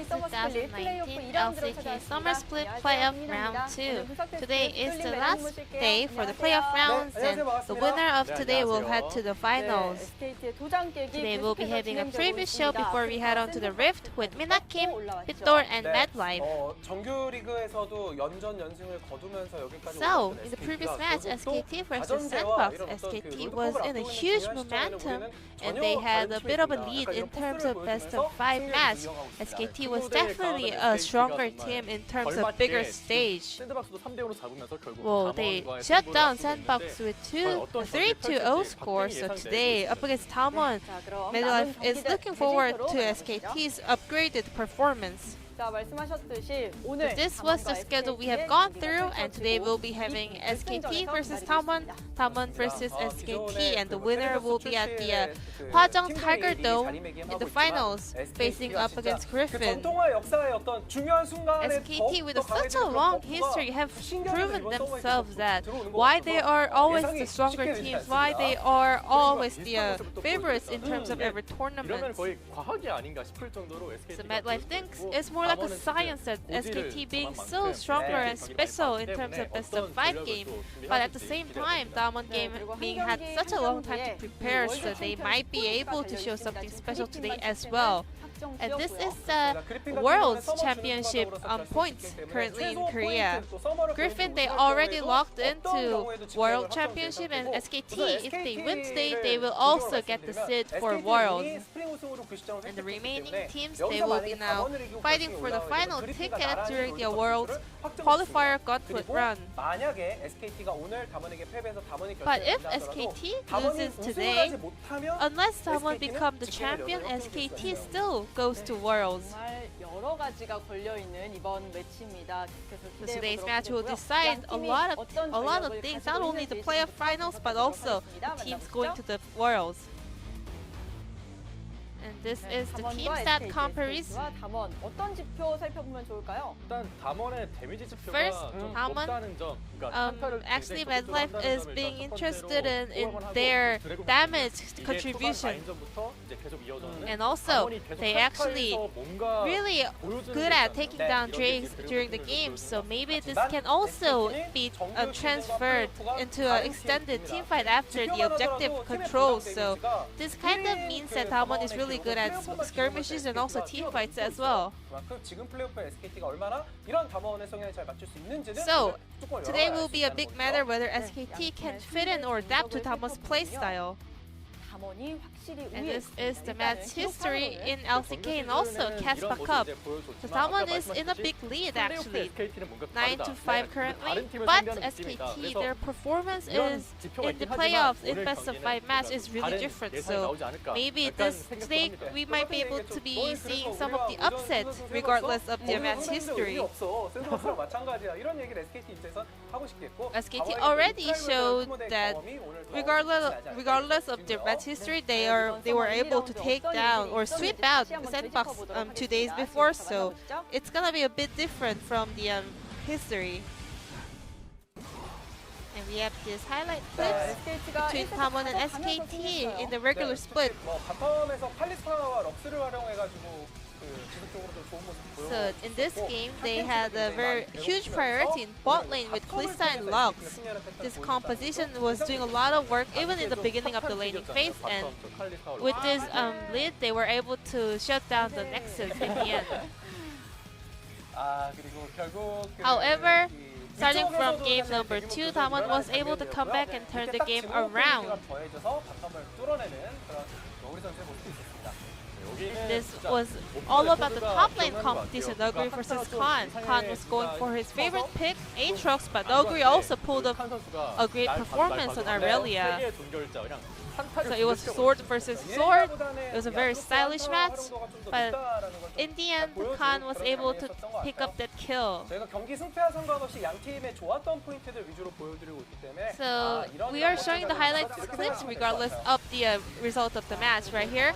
2019 LCK Summer Split Playoff Round 2. Today is the last day for the playoff rounds, and the winner of today will head to the finals. Today we'll be having a preview show before we head on to the Rift with Minakim, FLICKR, and MadLife. So, in the previous match, SKT versus Sandbox, SKT was in a huge momentum and they had a bit of a lead in terms of best of 5 match. SKT was definitely a stronger team in terms of bigger stage. Well, they shut down Sandbox with 3-2-0 score, so today up against DAMWON, MadLife is looking forward to SKT's upgraded performance. This was the schedule we have gone through, and today we'll be having SKT versus DAMWON, DAMWON versus SKT, and the winner will be at the Hwajong Tiger Dome in the finals, facing up against Griffin. SKT, with such a long history, have proven themselves that why they are always the stronger teams, why they are always the favorites in terms of every tournament. So MadLife thinks it's more like a science that SKT being so stronger and special in terms of best of 5 game, but at the same time DAMWON game being had such a long time to prepare, so they might be able to show something special today as well. And this is the World's Championship points currently in Korea. Griffin, they already locked into World Championship, and SKT, if they win today, they will also get the seed for Worlds. And the remaining teams, they will be now fighting for the final ticket during the World's qualifier gauntlet run. But if SKT loses today, unless someone becomes the champion, SKT still goes to Worlds. So today's match will decide a lot of things, not only the playoff finals, but also the teams going to the Worlds. And this is the team stat comparison. First, DAMWON, actually MadLife is being interested in their damage contribution. And also, they actually really good at taking down Drakes during the game, so maybe this can also be transferred into an extended teamfight after the objective control. So this kind of means that DAMWON is really good at skirmishes and also teamfights as well. So today will be a big matter whether SKT can fit in or adapt to DAMWON's playstyle. And this is the match history in LCK and also Caspa Cup. So DAMWON is in a big lead actually, 9-5 currently, but SKT, their performance is in the playoffs in best of 5 match is really different. So maybe today we might be able to be seeing some of the upsets regardless of their match history. SKT already showed that regardless of their match history, they were able to take down or sweep out Sandbox 2 days before, so it's gonna be a bit different from the history. And we have this highlight clips between DAMWON and SKT in the regular split. So in this game, they had a very huge priority in bot lane with Clid and Lux. This composition was doing a lot of work even in the beginning of the laning phase, and with this lead, they were able to shut down the Nexus in the end. However, starting from game number 2, DAMWON was able to come back and turn the game around. This was all about the top lane competition, Nuguri versus Kahn. Kahn was going for his favorite pick, Aatrox, but Nuguri also pulled up a great performance on Aurelia. So it was sword versus sword. It was a very stylish match, but in the end, Kahn was able to pick up that kill. So we are showing the highlights clips regardless of the result of the match right here.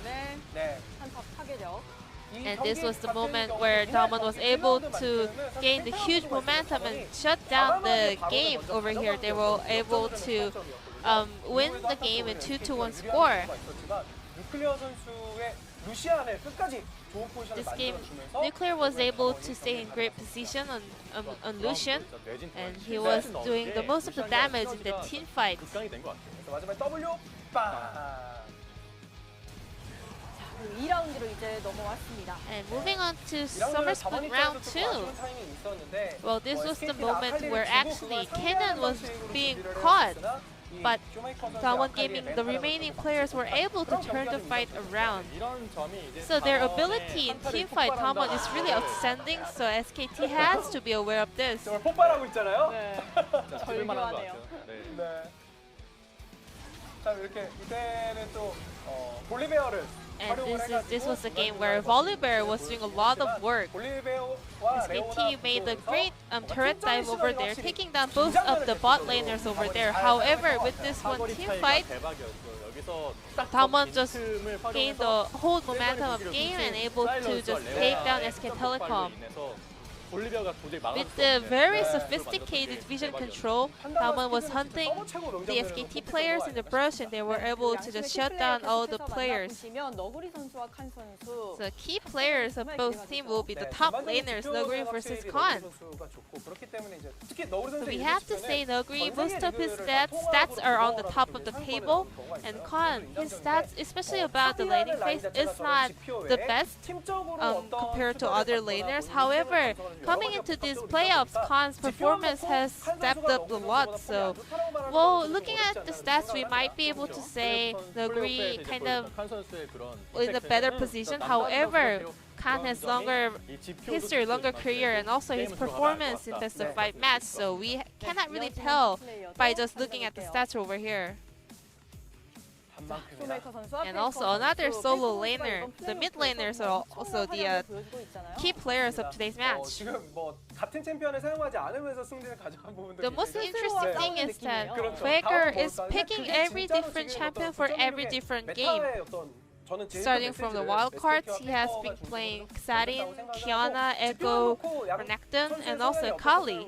And this was the moment where DAMWON was able to gain the huge momentum and shut down the game over here. They were able to win the game in 2-1 score. 루시안을 끝까지 좋은 포지션을 This game, 만들어주면서 Nuclear was able to stay in great position on Lucian, and he was doing the most of the damage in the team fight. 그래서 마지막에 W 빵. 2라운드로 이제 넘어왔습니다. And moving on to Summer Split round 2. Well, this was the moment where actually Kahn was being caught, but DAMWON Gaming, the remaining players were able to turn the fight around. So their ability in team fight DAMWON is really outstanding, so SKT has to be aware of this. 정말 폭발하고 있잖아요. 네. 절묘하네요. 네. 자, 이렇게 이때는 또 볼리베어를 And this was a game where BeryL was doing a lot of work. SKT made a great turret dive over there, taking down both of the bot laners over there. However, with this one team fight, DAMWON just gained the whole momentum of game and able to just take down SK Telecom. With the very sophisticated vision control, DAMWON was hunting the SKT players in the brush, and they were able to just shut down all the players. So key players of both teams will be the top laners, Nuguri versus Kahn. So we have to say Nuguri, most of his stats are on the top of the table, and Kahn, his stats, especially about the laning phase, is not the best compared to other laners. However, coming into these playoffs, Kahn's performance has stepped up a lot. So, well, looking at the stats, we might be able to say Nuguri kind of in a better position. However, Kahn has longer history, longer career, and also his performance in best of 5 match. So we cannot really tell by just looking at the stats over here. And also another solo laner. The mid laners are also the key players of today's match. The most interesting thing is that FLICKR is picking every different champion for every different game. Starting from the wild cards, he has been playing Xarin, Kiana, Echo, Renekton, and also Kali.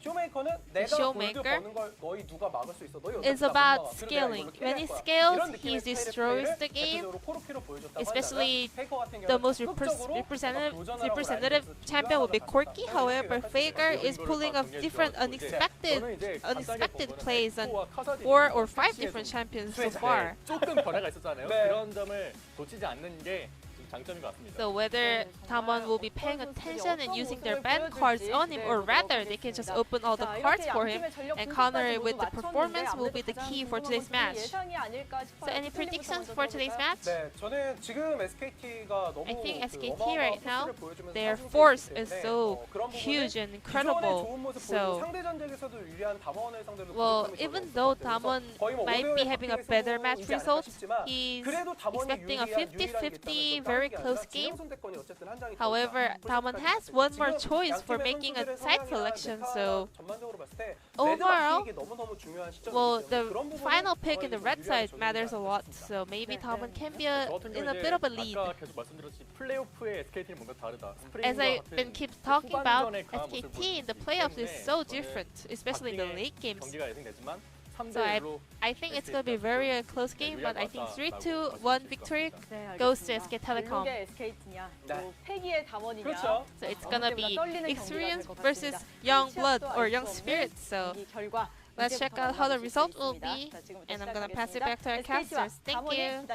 ShowMaker is about scaling. When he scales, he destroys the game. Especially the most representative champion would be Corki. However, FLICKR is pulling off different unexpected plays on 4 or 5 different champions so far. So whether DAMWON will be paying attention and using their ban cards on him, or rather they can just open all the cards for him and counter with the performance will be the key for today's match. So any predictions for today's match? I think SKT right now, their force is so huge and incredible. So, well, even though DAMWON might be having a better match result, he's expecting a 50-50 very close game. However, DAMWON has one more choice for making a side selection, so overall, well, the final pick in the red side matters a lot, so maybe DAMWON can be in a bit of a lead. As I've been keep talking about, SKT in the playoffs is so different, especially in the late games. So I think it's going to be a very close game, but I think 3-2-1 victory goes to SK Telecom. So it's going to be experience versus young blood or young spirit. So let's check out how the result will be, and I'm going to pass it back to our casters. Thank you.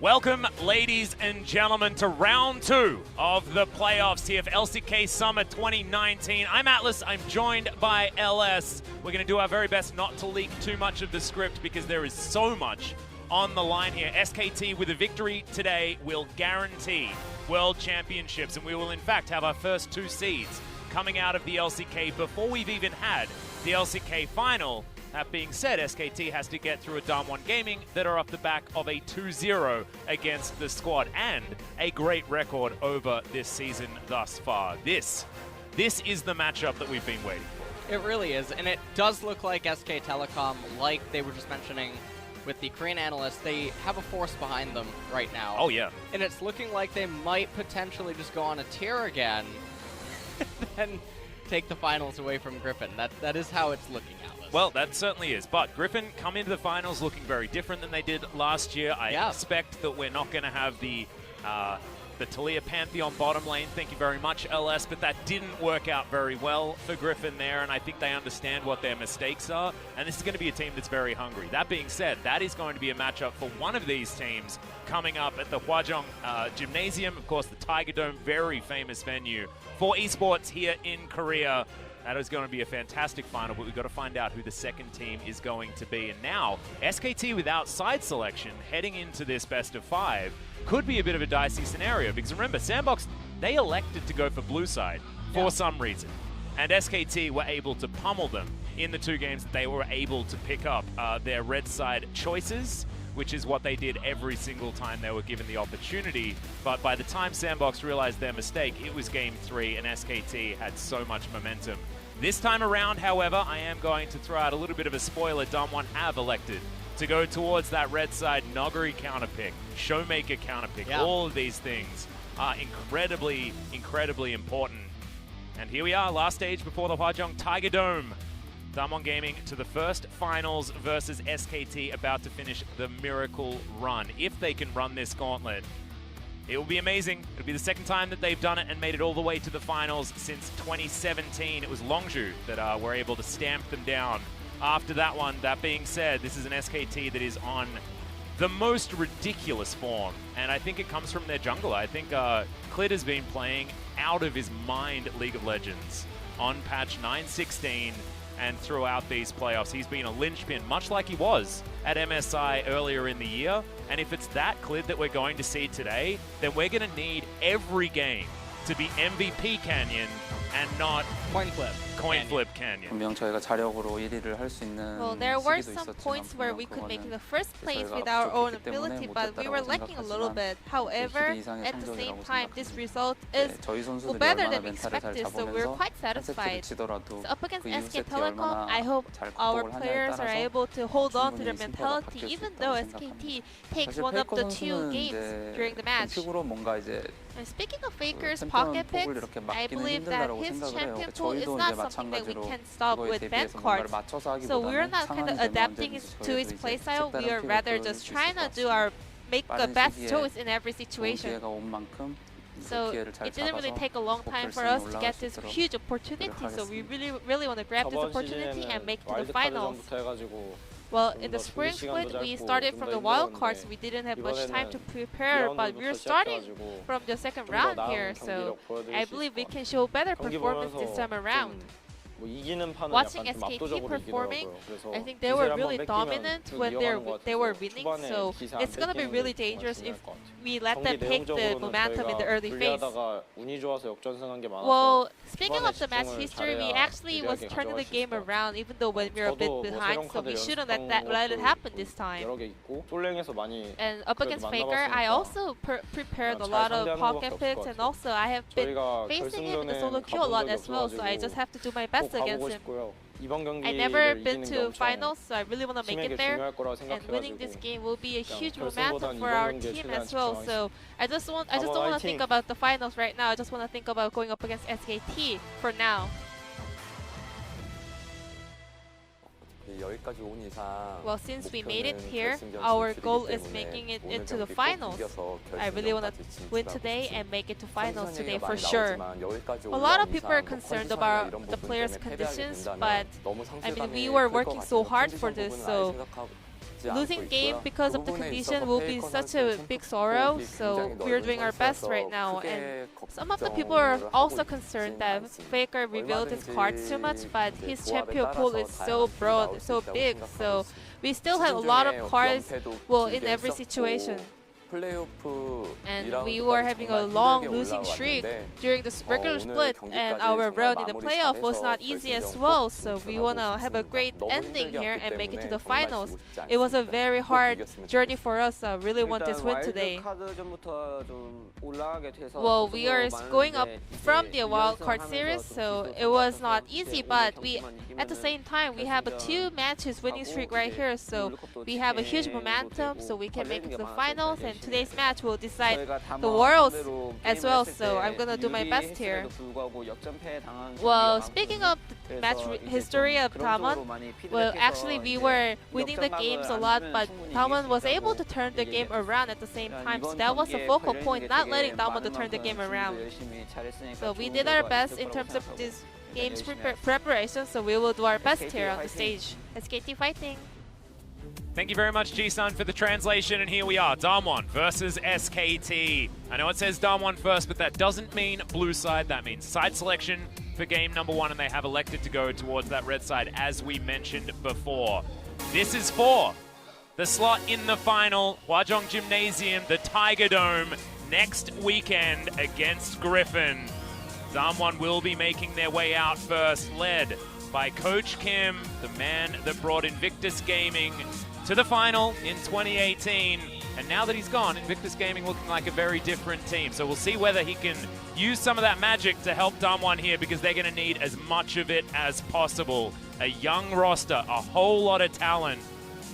Welcome, ladies and gentlemen, to round 2 of the playoffs here for LCK Summer 2019. I'm Atlas, I'm joined by LS. We're going to do our very best not to leak too much of the script because there is so much on the line here. SKT with a victory today will guarantee World Championships, and we will in fact have our first 2 seeds coming out of the LCK before we've even had the LCK final. That being said, SKT has to get through a DAMWON Gaming that are off the back of a 2-0 against the squad and a great record over this season thus far. This is the matchup that we've been waiting for. It really is, and it does look like SK Telecom, like they were just mentioning with the Korean analysts, they have a force behind them right now. Oh yeah. And it's looking like they might potentially just go on a tear again and take the finals away from Griffin. That is how it's looking, Atlas. Well, that certainly is. But Griffin come into the finals looking very different than they did last year. I expect that we're not going to have the Talia Pantheon bottom lane. Thank you very much, LS. But that didn't work out very well for Griffin there, and I think they understand what their mistakes are. And this is going to be a team that's very hungry. That being said, that is going to be a matchup for one of these teams coming up at the Hwajeong Gymnasium. Of course, the Tiger Dome, very famous venue for esports here in Korea. That is going to be a fantastic final, but we've got to find out who the second team is going to be. And now, SKT without side selection heading into this best of 5 could be a bit of a dicey scenario, because remember, Sandbox, they elected to go for blue side for some reason. And SKT were able to pummel them in the 2 games that they were able to pick up their red side choices, which is what they did every single time they were given the opportunity. But by the time Sandbox realized their mistake, it was game 3 and SKT had so much momentum. This time around, however, I am going to throw out a little bit of a spoiler. DAMWON have elected to go towards that red side Nuguri counterpick, ShowMaker counterpick. All of these things are incredibly, incredibly important. And here we are, last stage before the Hwajeong Tiger Dome. DAMWON Gaming to the first finals versus SKT, about to finish the miracle run. If they can run this gauntlet, it will be amazing. It'll be the second time that they've done it and made it all the way to the finals since 2017. It was Longju that were able to stamp them down after that one. That being said, this is an SKT that is on the most ridiculous form, and I think it comes from their jungler. I think Clid has been playing out of his mind at League of Legends on patch 9.16 and throughout these playoffs. He's been a linchpin, much like he was at MSI earlier in the year. And if it's that Clid that we're going to see today, then we're going to need every game to be MVP Canyon and not coin flip Canyon. Well, there were some points where we could make the first place with our own ability, but we were lacking a little bit. However, at the same time, this result is better than expected, so we're quite satisfied. So up against SK Telecom, I hope our players are able to hold on to their mentality, even though SKT takes one of the 2 games during the match. And speaking of FLICKR's pocket picks, I believe that his champion pool is not something that we can stop with ban cards. So we're not kind of adapting to his playstyle, we are rather just trying to make the best choice in every situation. So it didn't really take a long time for us to get this huge opportunity, so we really want to grab this opportunity and make it to the finals. Well, in the spring split, we started from the wild cards. We didn't have much time to prepare, but we're starting from the second round here, so I believe we can show better performance this time around. Watching SKT performing, I think they were really dominant when they were winning, so it's gonna be really dangerous if we let them take the momentum in the early phase. Well, speaking of the match history, we actually was turning the game around even though when we were a bit behind, so we shouldn't let it happen this time. And up against FLICKR, I also prepared a lot of pocket picks, and also I have been facing him in the solo queue a lot as well, so I just have to do my best against him. I never been to finals, so I really want to make it there, and winning this game will be a huge momentum for our team as well. So I just don't want to think about the finals right now. I just want to think about going up against SKT for now. Well, since we made it here, our goal is making it into the finals. I really want to win today and make it to finals today for sure. A lot of people are concerned about the players' conditions, but I mean, we were working so hard for this, so losing game because of the condition will be such a big sorrow, so we're doing our best right now. And some of the people are also concerned that FLICKR revealed his cards too much, but his champion pool is so broad, so big, so we still have a lot of cards, well, in every situation. And we were having a long losing streak during the regular split, and our run in the playoff was not easy as well, so we want to have a great ending here and make it to the finals. It was a very hard journey for us, so I really want this win today. Well, we are going up from the wildcard series, so it was not easy, but at the same time, we have a 2 matches winning streak right here, so we have a huge momentum, so we can make it to the finals and today's match will decide the world as well. So I'm gonna do my best here. Well, speaking of the match history of DAMWON, well, actually we were winning the games a lot, but DAMWON was able to turn the game around at the same time. So that was the focal point, not letting DAMWON to turn the game around. So we did our best in terms of this game's preparation, so we will do our best here on the stage. SKT fighting! Thank you very much, Ji-san, for the translation, and here we are, DAMWON versus SKT. I know it says DAMWON first, but that doesn't mean blue side, that means side selection for game number 1, and they have elected to go towards that red side, as we mentioned before. This is for the slot in the final, Hwajong Gymnasium, the Tiger Dome, next weekend against Griffin. DAMWON will be making their way out first, led by Coach Kim, the man that brought Invictus Gaming to the final in 2018. And now that he's gone, Invictus Gaming looking like a very different team. So we'll see whether he can use some of that magic to help DAMWON here, because they're going to need as much of it as possible. A young roster, a whole lot of talent,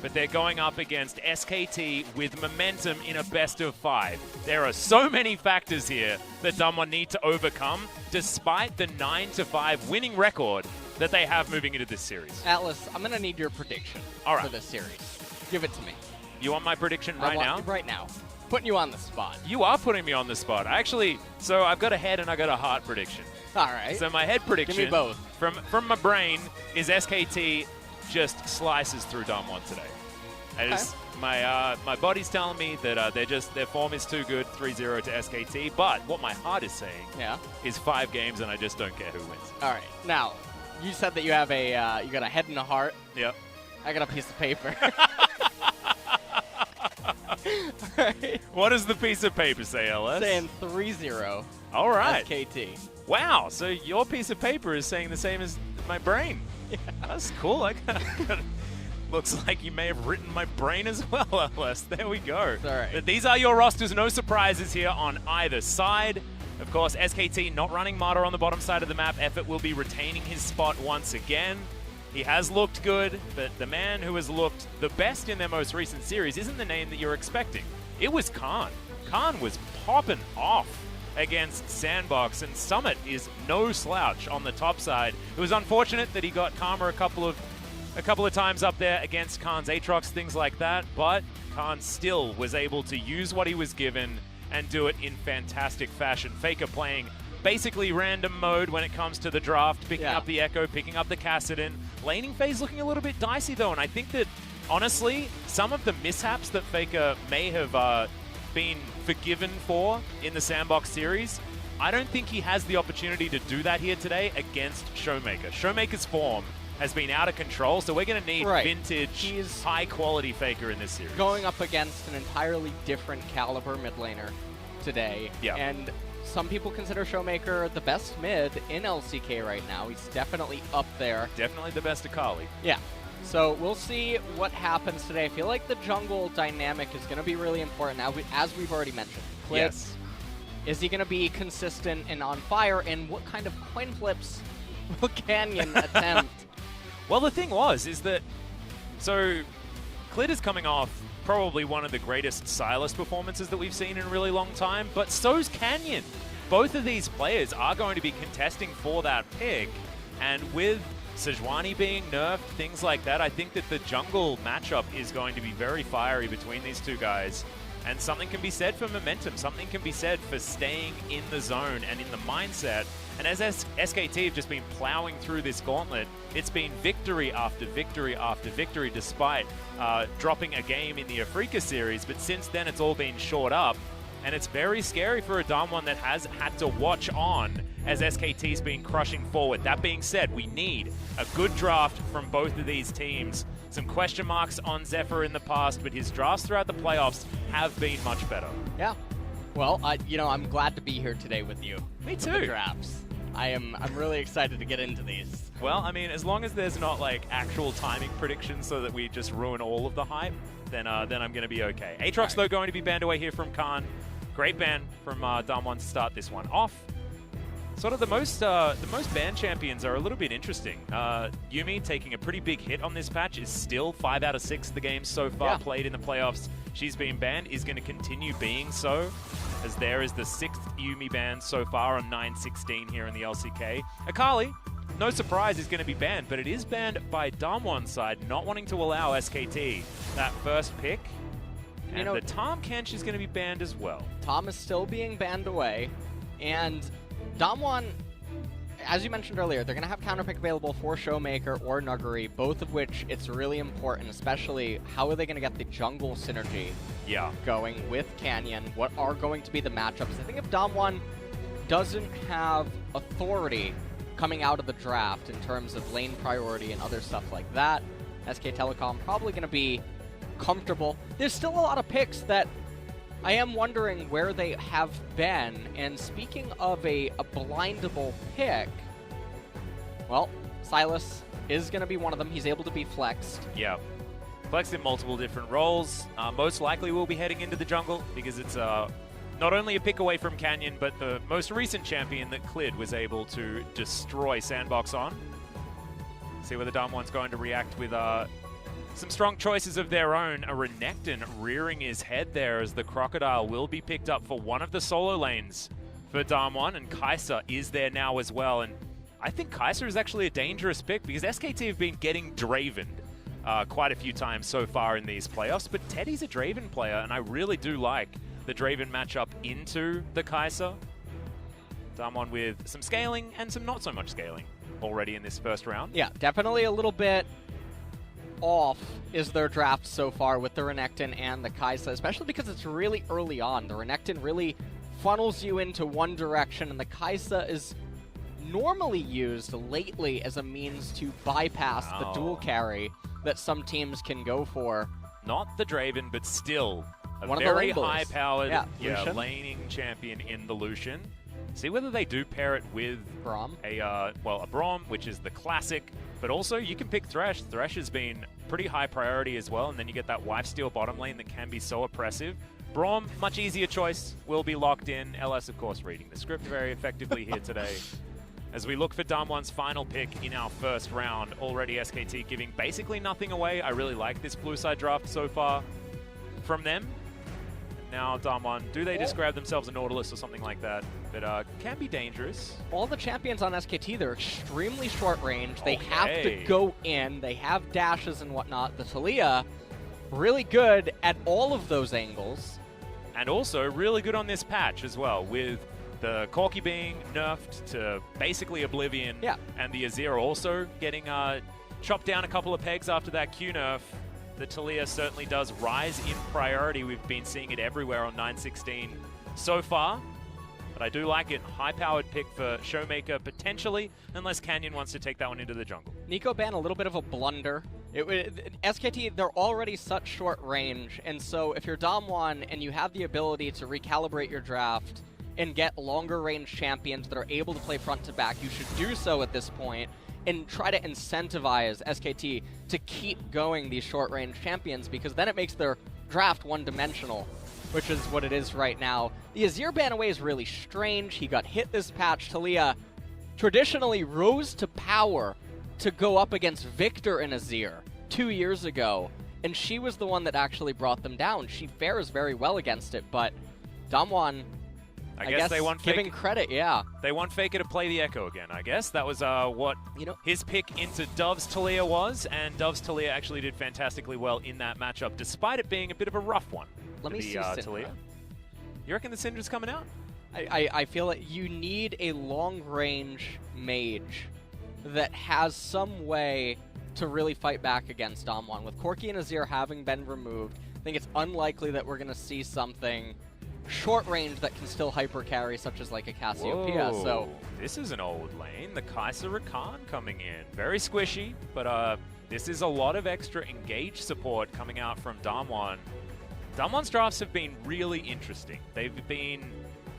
but they're going up against SKT with momentum in a best of 5. There are so many factors here that DAMWON need to overcome, despite the 9-5 winning record that they have moving into this series. Atlas, I'm going to need your prediction for this series. Give it to me. You want my prediction right now? Right now. Putting you on the spot. You are putting me on the spot. Actually, so I've got a head and I got a heart prediction. All right. So my head prediction, give me both. From my brain, is SKT just slices through DAMWON today. My body's telling me that their form is too good, 3-0 to SKT. But what my heart is saying is 5 games, and I just don't care who wins. All right. Now, you said that you have you got a head and a heart. Yep. I got a piece of paper. Right. What does the piece of paper say, LS? Saying 3-0. All right. SKT. Wow. So your piece of paper is saying the same as my brain. Yeah. That's cool. Looks like you may have written my brain as well, LS. There we go. All right. But these are your rosters. No surprises here on either side. Of course, SKT not running Martyr on the bottom side of the map. Effort will be retaining his spot once again. He has looked good, but the man who has looked the best in their most recent series isn't the name that you're expecting. It was Kahn. Kahn was popping off against Sandbox, and Summit is no slouch on the top side. It was unfortunate that he got Karma a couple of times up there against Kahn's Aatrox, things like that, but Kahn still was able to use what he was given and do it in fantastic fashion. FLICKR playing basically random mode when it comes to the draft, picking up the Echo, picking up the Kassadin. Laning phase looking a little bit dicey though, and I think that, honestly, some of the mishaps that FLICKR may have been forgiven for in the Sandbox series, I don't think he has the opportunity to do that here today against ShowMaker. ShowMaker's form has been out of control, so we're going to need vintage, high-quality FLICKR in this series. Going up against an entirely different caliber mid laner today, and some people consider ShowMaker the best mid in LCK right now. He's definitely up there. Definitely the best Akali. Yeah. So we'll see what happens today. I feel like the jungle dynamic is going to be really important now, as we've already mentioned. Clid, is he going to be consistent and on fire, and what kind of coin flips will Canyon attempt? Well, the thing is that, so Clid is coming off probably one of the greatest Silas performances that we've seen in a really long time, but so's Canyon. Both of these players are going to be contesting for that pick, and with Sejuani being nerfed, things like that, I think that the jungle matchup is going to be very fiery between these two guys, and something can be said for momentum, something can be said for staying in the zone and in the mindset. And as SKT have just been plowing through this gauntlet, it's been victory after victory after victory, despite dropping a game in the Afrika series. But since then, it's all been short up. And it's very scary for a DAMWON that has had to watch on as SKT's been crushing forward. That being said, we need a good draft from both of these teams. Some question marks on Zephyr in the past, but his drafts throughout the playoffs have been much better. Yeah. Well, I'm glad to be here today with you. Me too. For the drafts. I'm really excited to get into these. Well, I mean, as long as there's not like actual timing predictions so that we just ruin all of the hype, then I'm going to be okay. Aatrox, though, going to be banned away here from Kahn. Great ban from DAMWON to start this one off. Sort of the most banned champions are a little bit interesting. Yuumi taking a pretty big hit on this patch is still 5 out of 6 the games so far played in the playoffs. she's been banned, is going to continue being so, as there is the 6th Yuumi ban so far on 9-16 here in the LCK. Akali, no surprise, is going to be banned, but it is banned by DAMWON's side, not wanting to allow SKT that first pick. And you know, the Tahm Kench is going to be banned as well. Tahm is still being banned away, and DAMWON, as you mentioned earlier, they're going to have counterpick available for ShowMaker or Nuguri, both of which it's really important, especially how are they going to get the jungle synergy going with Canyon? What are going to be the matchups? I think if DAMWON doesn't have authority coming out of the draft in terms of lane priority and other stuff like that, SK Telecom probably going to be comfortable. There's still a lot of picks that I am wondering where they have been, and speaking of a blindable pick, well, Sylas is going to be one of them. He's able to be flexed. Yeah. Flexed in multiple different roles. Most likely we'll be heading into the jungle because it's not only a pick away from Canyon, but the most recent champion that Clid was able to destroy Sandbox on. See whether DAMWON's going to react with some strong choices of their own. A Renekton rearing his head there as the Crocodile will be picked up for one of the solo lanes for DAMWON, and Kai'Sa is there now as well. And I think Kai'Sa is actually a dangerous pick because SKT have been getting Dravened quite a few times so far in these playoffs, but Teddy's a Draven player, and I really do like the Draven matchup into the Kai'Sa. DAMWON with some scaling and some not so much scaling already in this first round. Yeah, definitely a little bit off is their draft so far with the Renekton and the Kai'Sa, especially because it's really early on. The Renekton really funnels you into one direction, and the Kai'Sa is normally used lately as a means to bypass the dual carry that some teams can go for. Not the Draven, but still a one very of the high-powered Lucian. laning champion in the Lucian. See whether they do pair it with Braum. a Braum, which is the classic, but also you can pick Thresh. Thresh has been pretty high priority as well, and then you get that Lifesteal bottom lane that can be so oppressive. Braum, much easier choice, will be locked in. LS, of course, reading the script very effectively here today. As we look for DAMWON's final pick in our first round, already SKT giving basically nothing away. I really like this blue side draft so far from them. Now DAMWON, do they describe themselves a Nautilus or something like that? But can be dangerous. All the champions on SKT, they're extremely short range. They have to go in. They have dashes and whatnot. The Taliyah, really good at all of those angles. And also really good on this patch as well, with the Corki being nerfed to basically oblivion. Yeah. And the Azir also getting chopped down a couple of pegs after that Q nerf. The Taliyah certainly does rise in priority. We've been seeing it everywhere on 9-16 so far. But I do like it. High-powered pick for ShowMaker, potentially, unless Canyon wants to take that one into the jungle. Nico ban, a little bit of a blunder. SKT, they're already such short range, and so if you're DAMWON and you have the ability to recalibrate your draft and get longer range champions that are able to play front to back, you should do so at this point and try to incentivize SKT to keep going these short range champions, because then it makes their draft one-dimensional, which is what it is right now. The Azir ban away is really strange. He got hit this patch. Taliyah traditionally rose to power to go up against Victor and Azir 2 years ago, and she was the one that actually brought them down. She fares very well against it, but DAMWON, I guess they want giving credit, They want FLICKR to play the Echo again, I guess. That was what his pick into Dove's Taliyah was, and Dove's Taliyah actually did fantastically well in that matchup, despite it being a bit of a rough one. Let me see Taliyah. You reckon the Syndra's coming out? I feel like you need a long-range mage that has some way to really fight back against DAMWON. With Corki and Azir having been removed, I think it's unlikely that we're going to see something short range that can still hyper carry, such as like a Cassiopeia. Whoa. So this is an old lane. The Kai'Sa Kahn coming in. Very squishy, but this is a lot of extra engage support coming out from DAMWON. DAMWON's drafts have been really interesting. They've been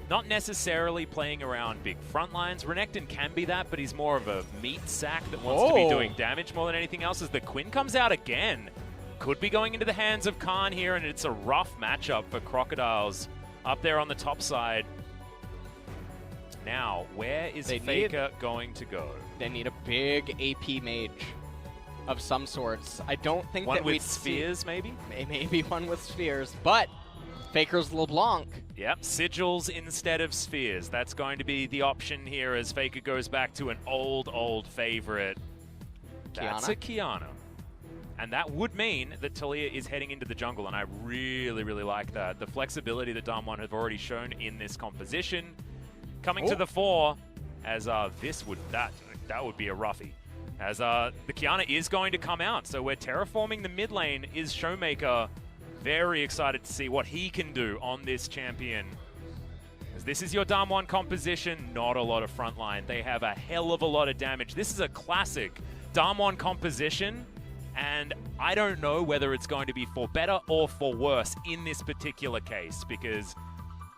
not necessarily playing around big front lines. Renekton can be that, but he's more of a meat sack that wants to be doing damage more than anything else. As the Quinn comes out again, could be going into the hands of Kahn here, and it's a rough matchup for Crocodiles up there on the top side. Now, where is FLICKR going to go? They need a big AP mage. of some sorts. I don't think One that with we'd spheres, maybe? Maybe one with spheres, but FLICKR's LeBlanc. Yep, sigils instead of spheres. That's going to be the option here as FLICKR goes back to an old favorite. That's a Qiyana. And that would mean that Taliyah is heading into the jungle, and I really like that. The flexibility that DAMWON have already shown in this composition coming to the fore as that would be a roughie. As the Qiyana is going to come out, so we're terraforming the mid lane. Is ShowMaker very excited to see what he can do on this champion. As this is your DAMWON composition, not a lot of frontline. They have a hell of a lot of damage. This is a classic DAMWON composition, and I don't know whether it's going to be for better or for worse in this particular case, because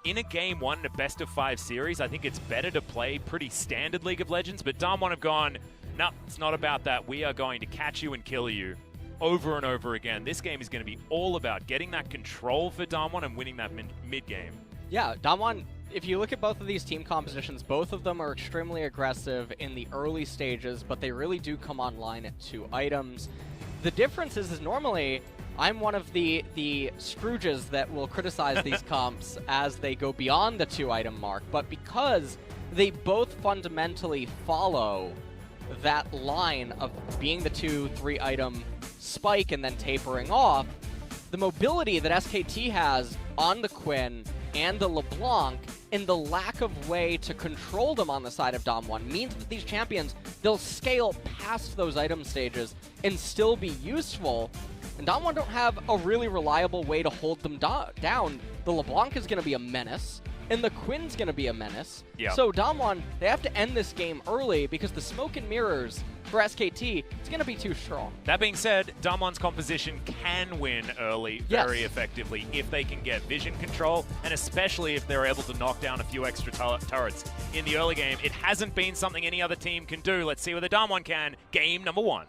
in a Game 1 in a best-of-5 series, I think it's better to play pretty standard League of Legends, but DAMWON have gone, no, it's not about that. We are going to catch you and kill you over and over again. This game is going to be all about getting that control for DAMWON and winning that mid-game. Yeah, DAMWON, if you look at both of these team compositions, both of them are extremely aggressive in the early stages, but they really do come online at 2 items. The difference is normally I'm one of the Scrooges that will criticize these comps as they go beyond the 2-item mark, but because they both fundamentally follow that line of being the 2-3 item spike and then tapering off, the mobility that SKT has on the Quinn and the LeBlanc and the lack of way to control them on the side of DAMWON means that these champions, they'll scale past those item stages and still be useful. And DAMWON don't have a really reliable way to hold them down. The LeBlanc is going to be a menace, and the Quinn's going to be a menace. Yeah. So DAMWON, they have to end this game early because the smoke and mirrors for SKT, it's going to be too strong. That being said, DAMWON's composition can win early very effectively if they can get vision control, and especially if they're able to knock down a few extra turrets in the early game. It hasn't been something any other team can do. Let's see whether DAMWON can. Game number 1.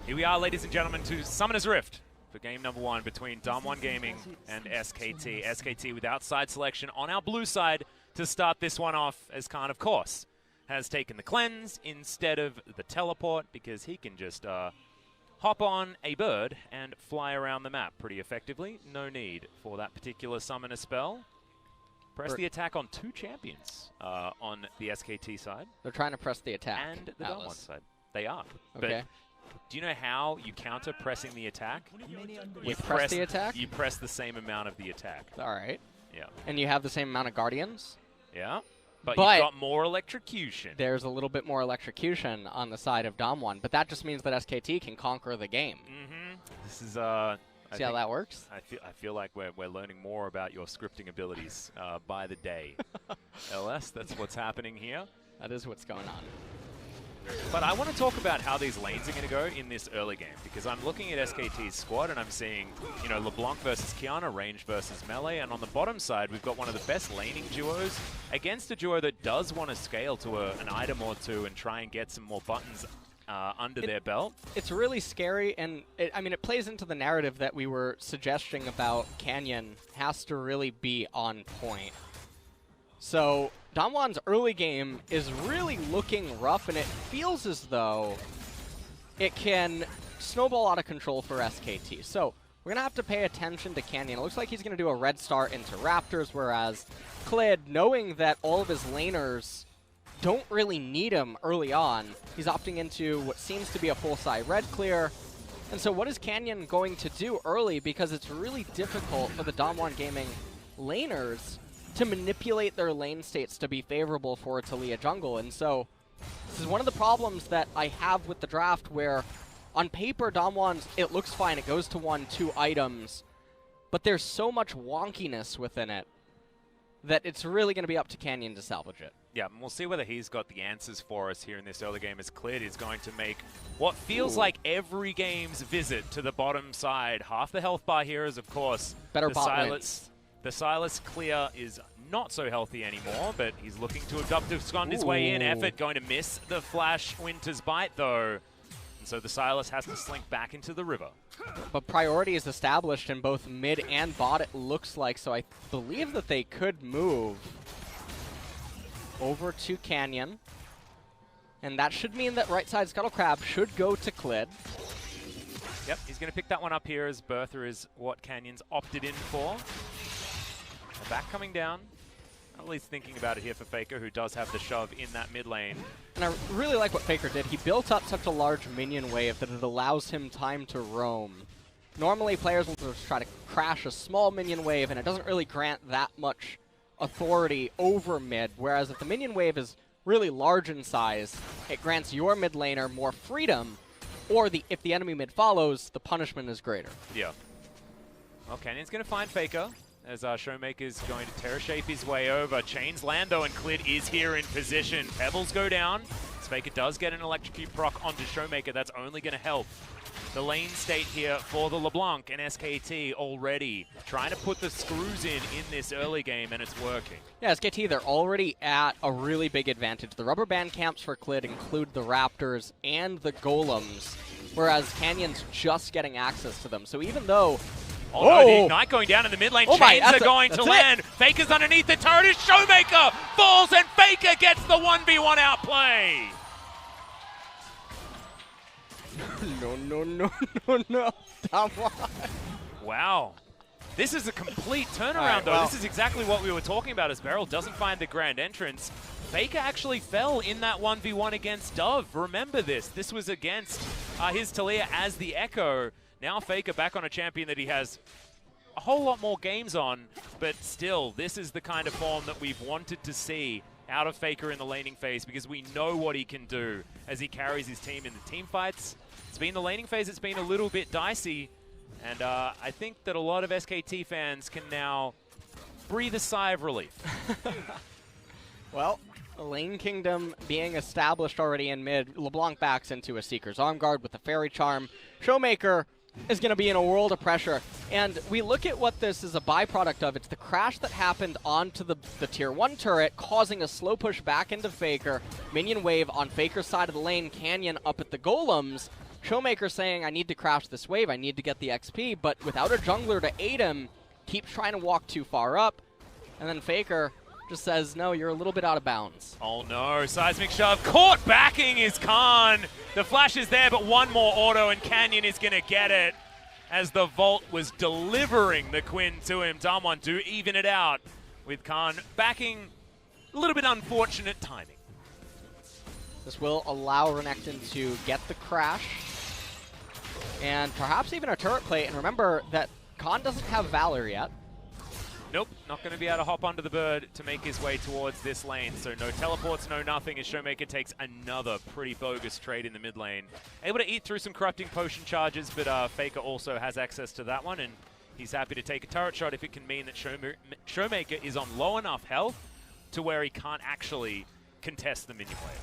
Here we are, ladies and gentlemen, to Summoner's Rift for game number 1 between DAMWON Gaming and SKT. SKT with outside selection on our blue side to start this one off, as Kahn, of course, has taken the cleanse instead of the teleport because he can just hop on a bird and fly around the map pretty effectively. No need for that particular summoner spell. Press the attack on 2 champions on the SKT side. They're trying to press the attack. And the DAMWON side. They are. Okay. But do you know how you counter pressing the attack? You press the attack? You press the same amount of the attack. All right. Yeah. And you have the same amount of Guardians? Yeah. But you've got more electrocution. There's a little bit more electrocution on the side of DAMWON, but that just means that SKT can conquer the game. Mm-hmm. This is See how that works? I feel like we're learning more about your scripting abilities by the day. LS, that's what's happening here. That is what's going on. But I want to talk about how these lanes are going to go in this early game, because I'm looking at SKT's squad and I'm seeing, you know, LeBlanc versus Qiyana, range versus melee, and on the bottom side we've got one of the best laning duos against a duo that does want to scale to an item or 2 and try and get some more buttons under their belt. It's really scary, and I mean, it plays into the narrative that we were suggesting about Canyon has to really be on point. So DAMWON's early game is really looking rough, and it feels as though it can snowball out of control for SKT. So we're going to have to pay attention to Canyon. It looks like he's going to do a red start into Raptors, whereas Clid, knowing that all of his laners don't really need him early on, he's opting into what seems to be a full-side red clear. And so what is Canyon going to do early? Because it's really difficult for the DAMWON Gaming laners to manipulate their lane states to be favorable for Taliyah jungle. And so this is one of the problems that I have with the draft, where on paper DAMWON's, it looks fine, it goes to 1-2 items, but there's so much wonkiness within it that it's really going to be up to Canyon to salvage it. Yeah, and we'll see whether he's got the answers for us here in this early game, as Clid is going to make what feels like every game's visit to the bottom side. Half the health bar here is, of course, better the bot Silas. The Silas clear is not so healthy anymore, but he's looking to abductive scond his way in. Effort going to miss the Flash Winter's Bite, though. And so the Sylas has to slink back into the river. But priority is established in both mid and bot, it looks like, so I believe that they could move over to Canyon. And that should mean that right side Scuttle Crab should go to Clid. Yep, he's going to pick that one up here as Bertha is what Canyon's opted in for. Back coming down. At least thinking about it here for FLICKR, who does have the shove in that mid lane. And I really like what FLICKR did. He built up such a large minion wave that it allows him time to roam. Normally, players will just try to crash a small minion wave, and it doesn't really grant that much authority over mid, whereas if the minion wave is really large in size, it grants your mid laner more freedom, or if the enemy mid follows, the punishment is greater. Yeah. Well, Canyon's going to find FLICKR, as ShowMaker is going to Terra Shape his way over. Chains Lando, and Clid is here in position. Pebbles go down. FLICKR does get an Electrocute proc onto ShowMaker. That's only going to help the lane state here for the LeBlanc, and SKT already trying to put the screws in this early game, and it's working. Yeah, SKT, they're already at a really big advantage. The rubber band camps for Clid include the Raptors and the Golems, whereas Canyon's just getting access to them. So even though... Oh, no, the Ignite going down in the mid lane. Chains are going to land. FLICKR's underneath the turret. Is ShowMaker falls, and FLICKR gets the 1v1 outplay. No. Wow. This is a complete turnaround, though. This is exactly what we were talking about as BeryL doesn't find the grand entrance. FLICKR actually fell in that 1v1 against Dove. Remember this. This was against his Talia as the Echo. Now FLICKR back on a champion that he has a whole lot more games on, but still, this is the kind of form that we've wanted to see out of FLICKR in the laning phase, because we know what he can do as he carries his team in the team fights. It's been the laning phase, it's been a little bit dicey, and I think that a lot of SKT fans can now breathe a sigh of relief. Well, Lane Kingdom being established already in mid, LeBlanc backs into a Seeker's Arm Guard with the Fairy Charm. ShowMaker is going to be in a world of pressure. And we look at what this is a byproduct of. It's the crash that happened onto the tier 1 turret, causing a slow push back into FLICKR. Minion wave on FLICKR's side of the lane, Canyon up at the Golems. ShowMaker saying, I need to crash this wave, I need to get the XP, but without a jungler to aid him, keeps trying to walk too far up. And then FLICKR just says, no, you're a little bit out of bounds. Oh no, seismic shove. Caught backing is Kahn. The flash is there, but one more auto, and Canyon is going to get it as the Vault was delivering the Quinn to him. DAMWON do even it out with Kahn backing. A little bit unfortunate timing. This will allow Renekton to get the crash and perhaps even a turret play. And remember that Kahn doesn't have Valor yet. Nope, not going to be able to hop onto the bird to make his way towards this lane. So no teleports, no nothing, as ShowMaker takes another pretty bogus trade in the mid lane. Able to eat through some corrupting potion charges, but FLICKR also has access to that one, and he's happy to take a turret shot if it can mean that ShowMaker is on low enough health to where he can't actually contest the minion wave.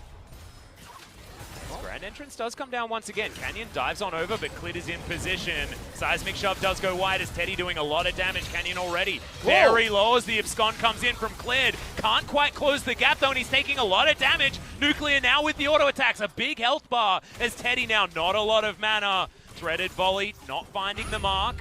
Grand entrance does come down once again. Canyon dives on over, but Clid is in position. Seismic shove does go wide as Teddy doing a lot of damage. Canyon already very low as the abscond comes in from Clid. Can't quite close the gap though, and he's taking a lot of damage. Nuclear now with the auto attacks. A big health bar as Teddy now not a lot of mana. Threaded volley, not finding the mark.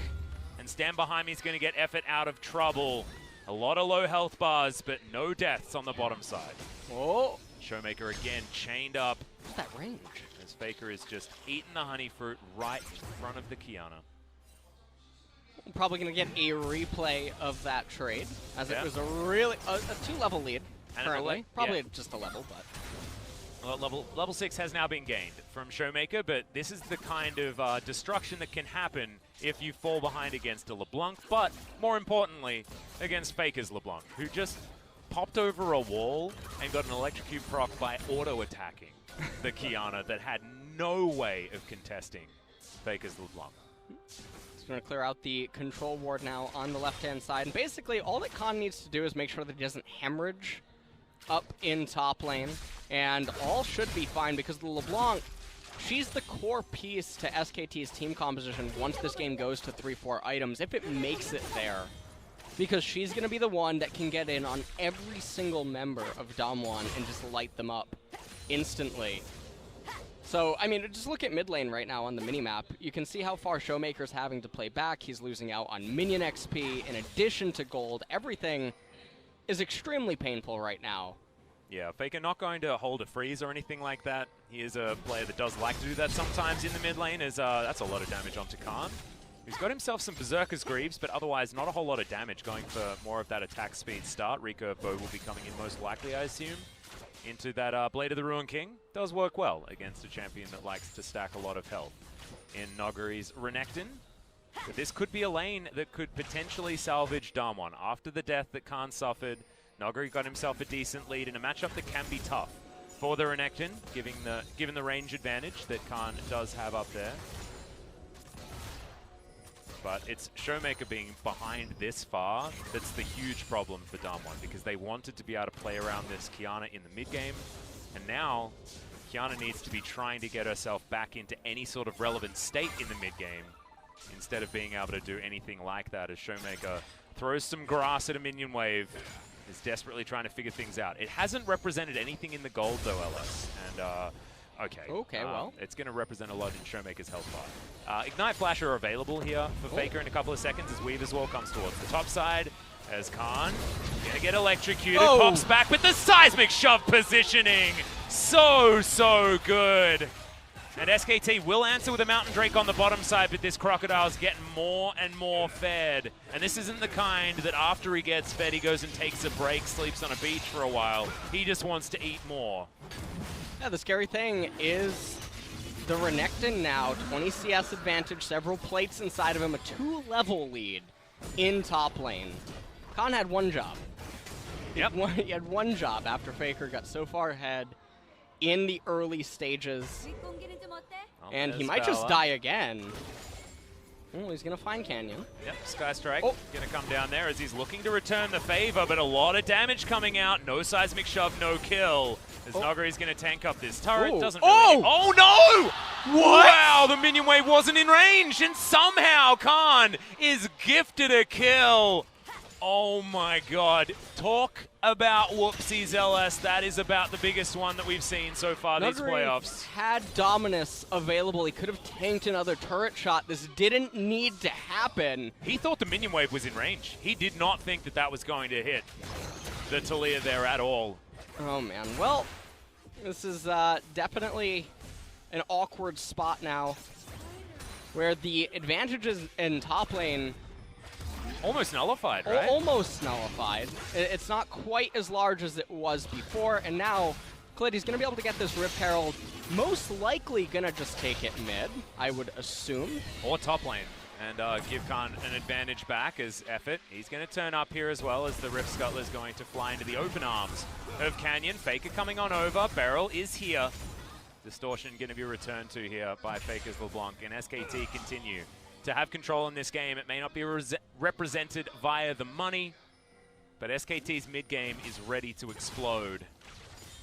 And Stand Behind Me is going to get effort out of trouble. A lot of low health bars, but no deaths on the bottom side. Oh. ShowMaker again chained up. What's that range? As FLICKR is just eating the honey fruit right in front of the Kiana. I'm probably going to get a replay of that trade, as it was a really a 2-level lead currently. Probably just a level, but... Well, level 6 has now been gained from ShowMaker, but this is the kind of destruction that can happen if you fall behind against a LeBlanc, but more importantly, against FLICKR's LeBlanc, who just popped over a wall and got an electrocute proc by auto-attacking the Kiana that had no way of contesting FLICKR's LeBlanc. He's going to clear out the control ward now on the left-hand side, and basically all that Kahn needs to do is make sure that he doesn't hemorrhage up in top lane, and all should be fine because the LeBlanc, she's the core piece to SKT's team composition once this game goes to 3-4 items, if it makes it there. Because she's going to be the one that can get in on every single member of DAMWON and just light them up instantly. So, I mean, just look at mid lane right now on the minimap. You can see how far ShowMaker's having to play back. He's losing out on minion XP in addition to gold. Everything is extremely painful right now. Yeah, FLICKR not going to hold a freeze or anything like that. He is a player that does like to do that sometimes in the mid lane, as that's a lot of damage onto Kahn. He's got himself some Berserker's Greaves, but otherwise not a whole lot of damage, going for more of that attack speed start. Recurve Bow will be coming in most likely, I assume, into that Blade of the Ruin King. Does work well against a champion that likes to stack a lot of health in Nuguri's Renekton. But this could be a lane that could potentially salvage DAMWON. After the death that Kahn suffered, Nuguri got himself a decent lead in a matchup that can be tough for the Renekton, given the range advantage that Kahn does have up there. But it's ShowMaker being behind this far that's the huge problem for DAMWON, because they wanted to be able to play around this Qiyana in the mid game, and now Qiyana needs to be trying to get herself back into any sort of relevant state in the mid game, instead of being able to do anything like that, as ShowMaker throws some grass at a minion wave, is desperately trying to figure things out. It hasn't represented anything in the gold though, LS, and okay, well, it's going to represent a lot in ShowMaker's health bar. Ignite Flash are available here for FLICKR in a couple of seconds as Weaver's Wall comes towards the top side, as Kahn gonna get electrocuted, pops back with the seismic shove positioning. So good. And SKT will answer with a Mountain Drake on the bottom side, but this Crocodile's getting more and more fed. And this isn't the kind that after he gets fed, he goes and takes a break, sleeps on a beach for a while. He just wants to eat more. Yeah, the scary thing is the Renekton now, 20 CS advantage, several plates inside of him, a 2-level lead in top lane. Kahn had one job. Yep. He had one job after FLICKR got so far ahead in the early stages. And he might just die again. Oh, he's going to find Canyon. Yep, Sky Strike going to come down there as he's looking to return the favor, but a lot of damage coming out. No seismic shove, no kill. As Nuguri's going to tank up this turret. Doesn't really oh no! What? Wow, the minion wave wasn't in range, and somehow Kahn is gifted a kill. Oh my god. Talk about whoopsies, LS. That is about the biggest one that we've seen so far these playoffs. Had Dominus available. He could have tanked another turret shot. This didn't need to happen. He thought the minion wave was in range. He did not think that that was going to hit the Talia there at all. Oh man. Well, this is definitely an awkward spot now, where the advantages in top lane almost nullified, right? Almost nullified. It's not quite as large as it was before, and now Clid, he's going to be able to get this Rip Herald, most likely going to just take it mid, I would assume. Or top lane, and give Kahn an advantage back as effort. He's going to turn up here as well, as the Rip Scuttler is going to fly into the open arms of Canyon. FLICKR coming on over. BeryL is here. Distortion going to be returned to here by FLICKR's LeBlanc, and SKT continue to have control in this game. It may not be represented via the money, but SKT's mid game is ready to explode.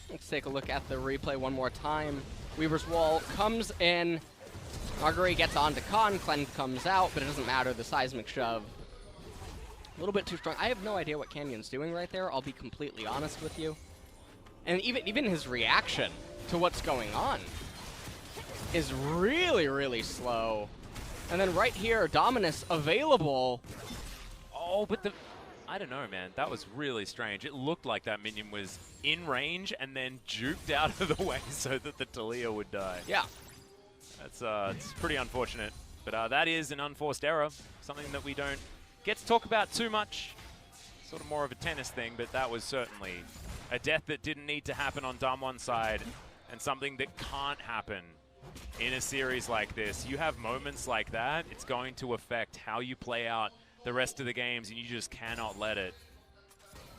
Let's take a look at the replay one more time. Weaver's Wall comes in. Nuguri gets onto Kahn. Clid comes out, but it doesn't matter. The seismic shove, a little bit too strong. I have no idea what Canyon's doing right there. I'll be completely honest with you. And even his reaction to what's going on is really slow. And then right here, Dominus available. Oh, but I don't know, man. That was really strange. It looked like that minion was in range and then juked out of the way so that the Talia would die. Yeah. That's it's pretty unfortunate. But that is an unforced error. Something that we don't get to talk about too much. Sort of more of a tennis thing, but that was certainly a death that didn't need to happen on DAMWON's side, and something that can't happen in a series like this. You have moments like that, it's going to affect how you play out the rest of the games, and you just cannot let it.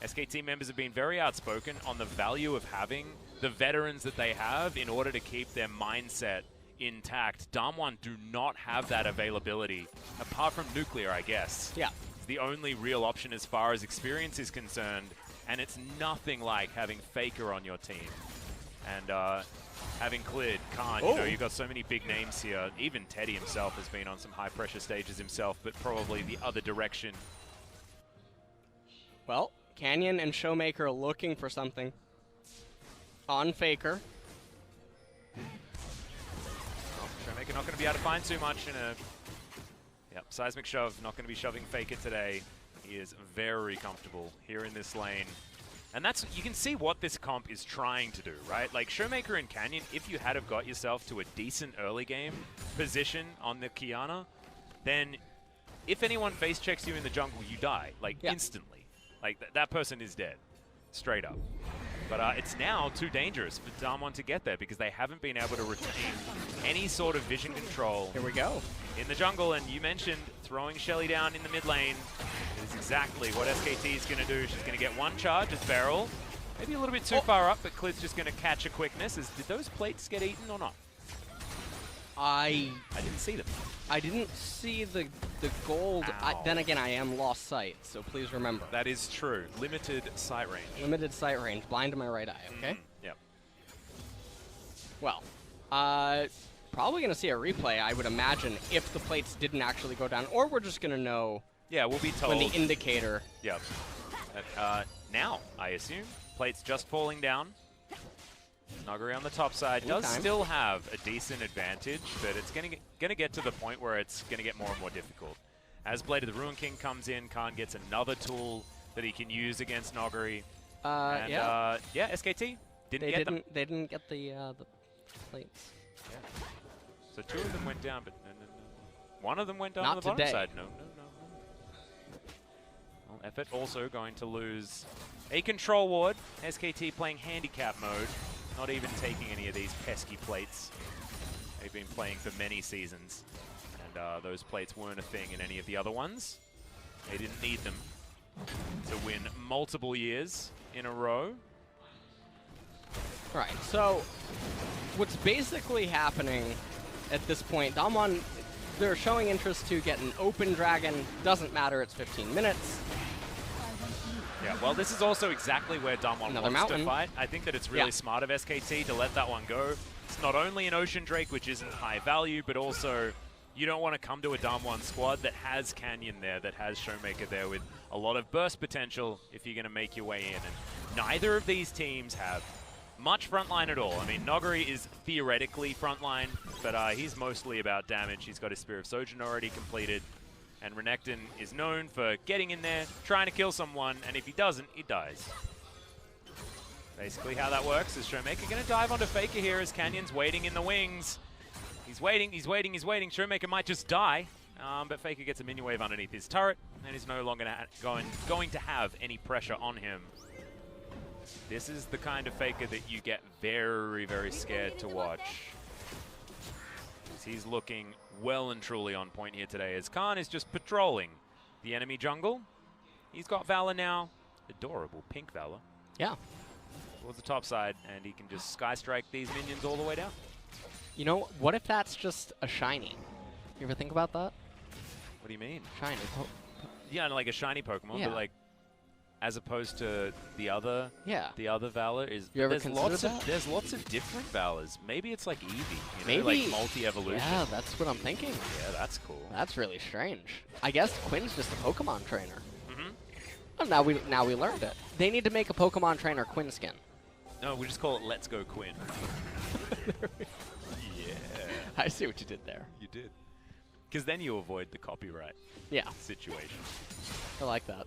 SKT members have been very outspoken on the value of having the veterans that they have in order to keep their mindset intact. DAMWON do not have that availability, apart from Nuclear, I guess. Yeah. It's the only real option as far as experience is concerned, and it's nothing like having FLICKR on your team. And having Clid, Kahn, you know, you've got so many big names here. Even Teddy himself has been on some high-pressure stages himself, but probably the other direction. Well, Canyon and ShowMaker are looking for something on FLICKR. not going to be able to find too much in a... Yep, seismic shove, not going to be shoving FLICKR today. He is very comfortable here in this lane. And that's, you can see what this comp is trying to do, right? Like ShowMaker and Canyon, if you had have got yourself to a decent early game position on the Qiyana, then if anyone face checks you in the jungle, you die, like instantly. Like that person is dead, straight up. But it's now too dangerous for DAMWON to get there because they haven't been able to retain any sort of vision control. Here we go. In the jungle, and you mentioned throwing Shelly down in the mid lane is exactly what SKT is going to do. She's going to get one charge as BeryL. Maybe a little bit too far up, but Clid's just going to catch a quickness. Did those plates get eaten or not? I didn't see them. I didn't see the gold. Then again, I am lost sight, so please remember. That is true. Limited sight range. Limited sight range. Blind to my right eye, okay? Yep. Well, probably going to see a replay, I would imagine, if the plates didn't actually go down. Or we're just going to know... Yeah, we'll be told. When the indicator... Yep. Now, I assume. Plates just falling down. Nuguri on the top side does still have a decent advantage, but it's going to get to the point where it's going to get more and more difficult. As Blade of the Ruin King comes in, Kahn gets another tool that he can use against Nuguri. Yeah, SKT didn't get them. They didn't get the plates. Yeah. So two of them went down, but no. One of them went down on the bottom side. No. Well, Effort also going to lose a control ward. SKT playing handicap mode. Not even taking any of these pesky plates. They've been playing for many seasons. And those plates weren't a thing in any of the other ones. They didn't need them to win multiple years in a row. Right, so what's basically happening at this point, DAMWON, they're showing interest to get an open dragon. Doesn't matter, it's 15 minutes. Yeah, well, this is also exactly where DAMWON wants to fight. I think that it's really smart of SKT to let that one go. It's not only an Ocean Drake, which isn't high value, but also you don't want to come to a DAMWON squad that has Canyon there, that has ShowMaker there with a lot of burst potential if you're going to make your way in. And neither of these teams have much frontline at all. I mean, Nuguri is theoretically frontline, but he's mostly about damage. He's got his Spear of Sojourn already completed. And Renekton is known for getting in there, trying to kill someone, and if he doesn't, he dies. Basically how that works is ShowMaker going to dive onto FLICKR here as Canyon's waiting in the wings. He's waiting. ShowMaker might just die, but FLICKR gets a minion wave underneath his turret, and he's no longer going to have any pressure on him. This is the kind of FLICKR that you get very, very scared to watch. He's looking well and truly on point here today as Kahn is just patrolling the enemy jungle. He's got Valor now. Adorable pink Valor. Yeah. Towards the top side, and he can just Sky Strike these minions all the way down. You know, what if that's just a shiny? You ever think about that? What do you mean? Shiny. Yeah, like a shiny Pokemon, but like as opposed to the other Valor is there's lots of different Valors. Maybe it's like Eevee, you know, like multi-evolution. Yeah, that's what I'm thinking. Yeah, that's cool. That's really strange. I guess Quinn's just a Pokemon trainer. Oh, now we learned it. They need to make a Pokemon trainer Quinn skin. No, we just call it Let's Go Quinn. Yeah. I see what you did there. You did. Because then you avoid the copyright situation. I like that.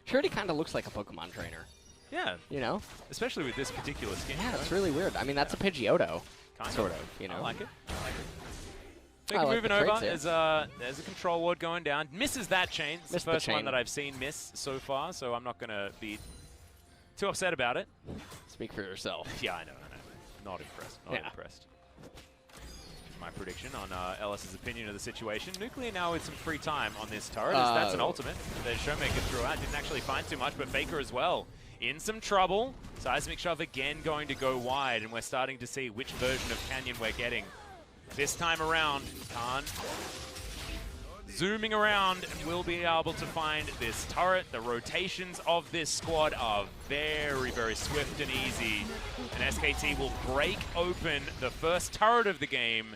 Shirley kind of looks like a Pokemon trainer. Yeah. You know? Especially with this particular skin. Yeah, it's really weird. I mean, that's a Pidgeotto. Sort of, you know? I like it. FLICKR moving over. There's a control ward going down. Misses that chain. It's the first one that I've seen miss so far, so I'm not going to be too upset about it. Speak for yourself. Yeah, I know. Not impressed. Not impressed. My prediction on LS's opinion of the situation. Nuclear now with some free time on this turret. That's an ultimate that ShowMaker threw out. Didn't actually find too much, but FLICKR as well in some trouble. Seismic Shove again going to go wide, and we're starting to see which version of Canyon we're getting. This time around, Kahn zooming around and will be able to find this turret. The rotations of this squad are very, very swift and easy. And SKT will break open the first turret of the game.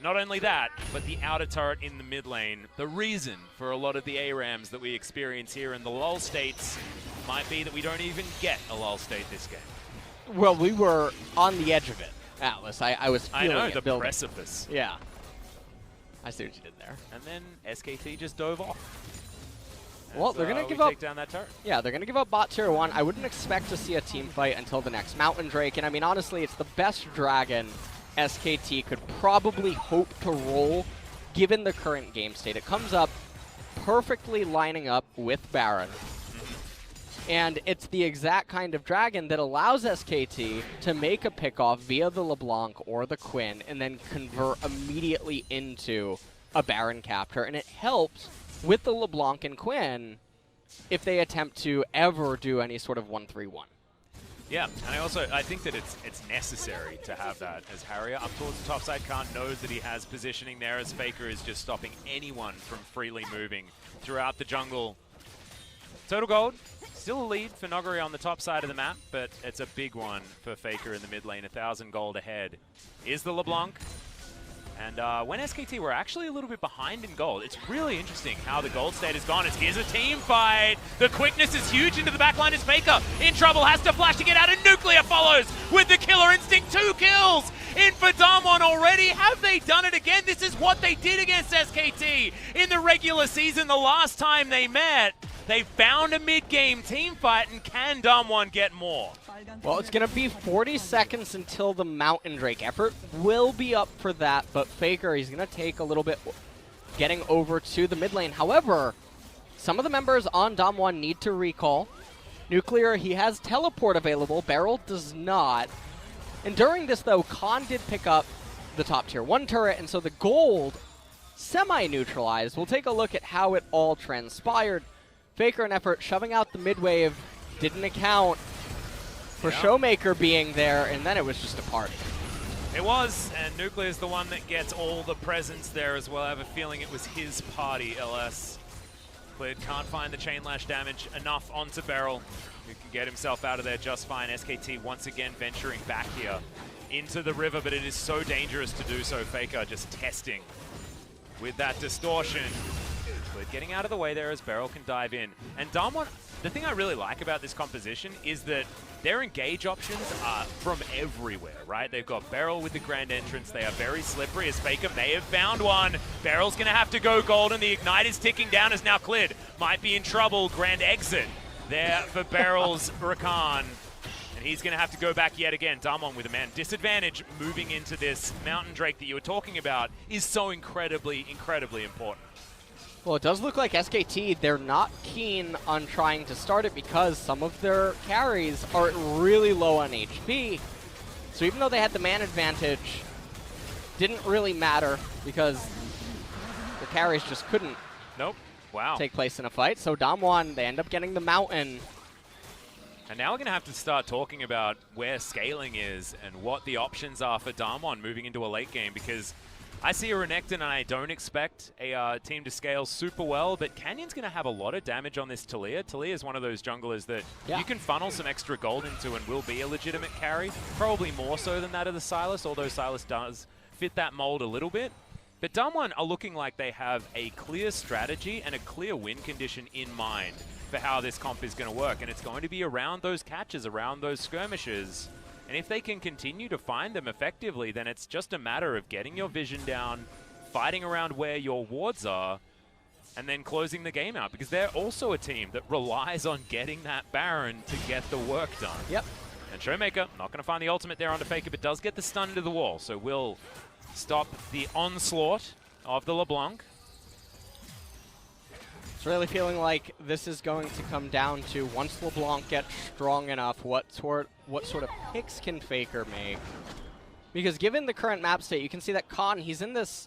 Not only that, but the outer turret in the mid lane. The reason for a lot of the ARAMs that we experience here in the lull states might be that we don't even get a lull state this game. Well, we were on the edge of it. Atlas. I was feeling I know, it the building. precipice. Yeah. I see what you did there. And then SKT just dove off. Well, they're going to give up. Take down that turret. Yeah, they're going to give up bot tier 1. I wouldn't expect to see a team fight until the next Mountain Drake. And I mean, honestly, it's the best dragon SKT could probably hope to roll given the current game state. It comes up perfectly lining up with Baron. And it's the exact kind of dragon that allows SKT to make a pickoff via the LeBlanc or the Quinn and then convert immediately into a Baron capture. And it helps with the LeBlanc and Quinn if they attempt to ever do any sort of 1-3-1. Yeah, and I think that it's necessary to have that as Harrier up towards the top side. Kahn knows that he has positioning there as FLICKR is just stopping anyone from freely moving throughout the jungle. Total gold, still a lead for Nuguri on the top side of the map, but it's a big one for FLICKR in the mid lane. 1,000 gold ahead is the LeBlanc. And when SKT were actually a little bit behind in gold, it's really interesting how the gold state has gone. Here's a team fight. The quickness is huge into the backline as FLICKR in trouble, has to flash to get out, and Nuclear follows with the killer instinct. 2 kills in for DAMWON already. Have they done it again? This is what they did against SKT in the regular season the last time they met. They found a mid-game team fight, and can DAMWON get more? Well, it's going to be 40 seconds until the Mountain Drake. Effort will be up for that, but FLICKR, he's going to take a little bit getting over to the mid lane. However, some of the members on DAMWON need to recall. Nuclear, he has teleport available. BeryL does not. And during this, though, Kahn did pick up the top tier 1 turret, and so the gold semi-neutralized. We'll take a look at how it all transpired. FLICKR and Effort shoving out the mid wave didn't account for ShowMaker being there, and then it was just a party. It was, and Nuclear's the one that gets all the presents there as well. I have a feeling it was his party, LS. Clid can't find the chain lash damage enough onto BeryL, who can get himself out of there just fine. SKT once again venturing back here into the river, but it is so dangerous to do so. FLICKR just testing with that distortion. Clid getting out of the way there as BeryL can dive in. And DAMWON, the thing I really like about this composition is that their engage options are from everywhere, right? They've got BeryL with the grand entrance. They are very slippery as FLICKR may have found one. BeryL's going to have to go golden. The ignite is ticking down as now Clid might be in trouble. Grand exit there for BeryL's Rakan. And he's going to have to go back yet again. DAMWON with a man disadvantage moving into this Mountain Drake that you were talking about is so incredibly, incredibly important. Well, it does look like SKT, they're not keen on trying to start it because some of their carries are really low on HP. So even though they had the man advantage, didn't really matter because the carries just couldn't take place in a fight. So DAMWON, they end up getting the mountain. And now we're going to have to start talking about where scaling is and what the options are for DAMWON moving into a late game, because I see a Renekton and I don't expect a team to scale super well, but Canyon's going to have a lot of damage on this Taliyah. Taliyah is one of those junglers that you can funnel some extra gold into and will be a legitimate carry. Probably more so than that of the Sylas, although Sylas does fit that mold a little bit. But DAMWON are looking like they have a clear strategy and a clear win condition in mind for how this comp is going to work. And it's going to be around those catches, around those skirmishes. And if they can continue to find them effectively, then it's just a matter of getting your vision down, fighting around where your wards are, and then closing the game out. Because they're also a team that relies on getting that Baron to get the work done. Yep. And ShowMaker, not going to find the ultimate there onto FLICKR, but does get the stun into the wall. So will stop the onslaught of the LeBlanc. It's really feeling like this is going to come down to once LeBlanc gets strong enough, what sort of picks can FLICKR make? Because given the current map state, you can see that Kahn, he's in this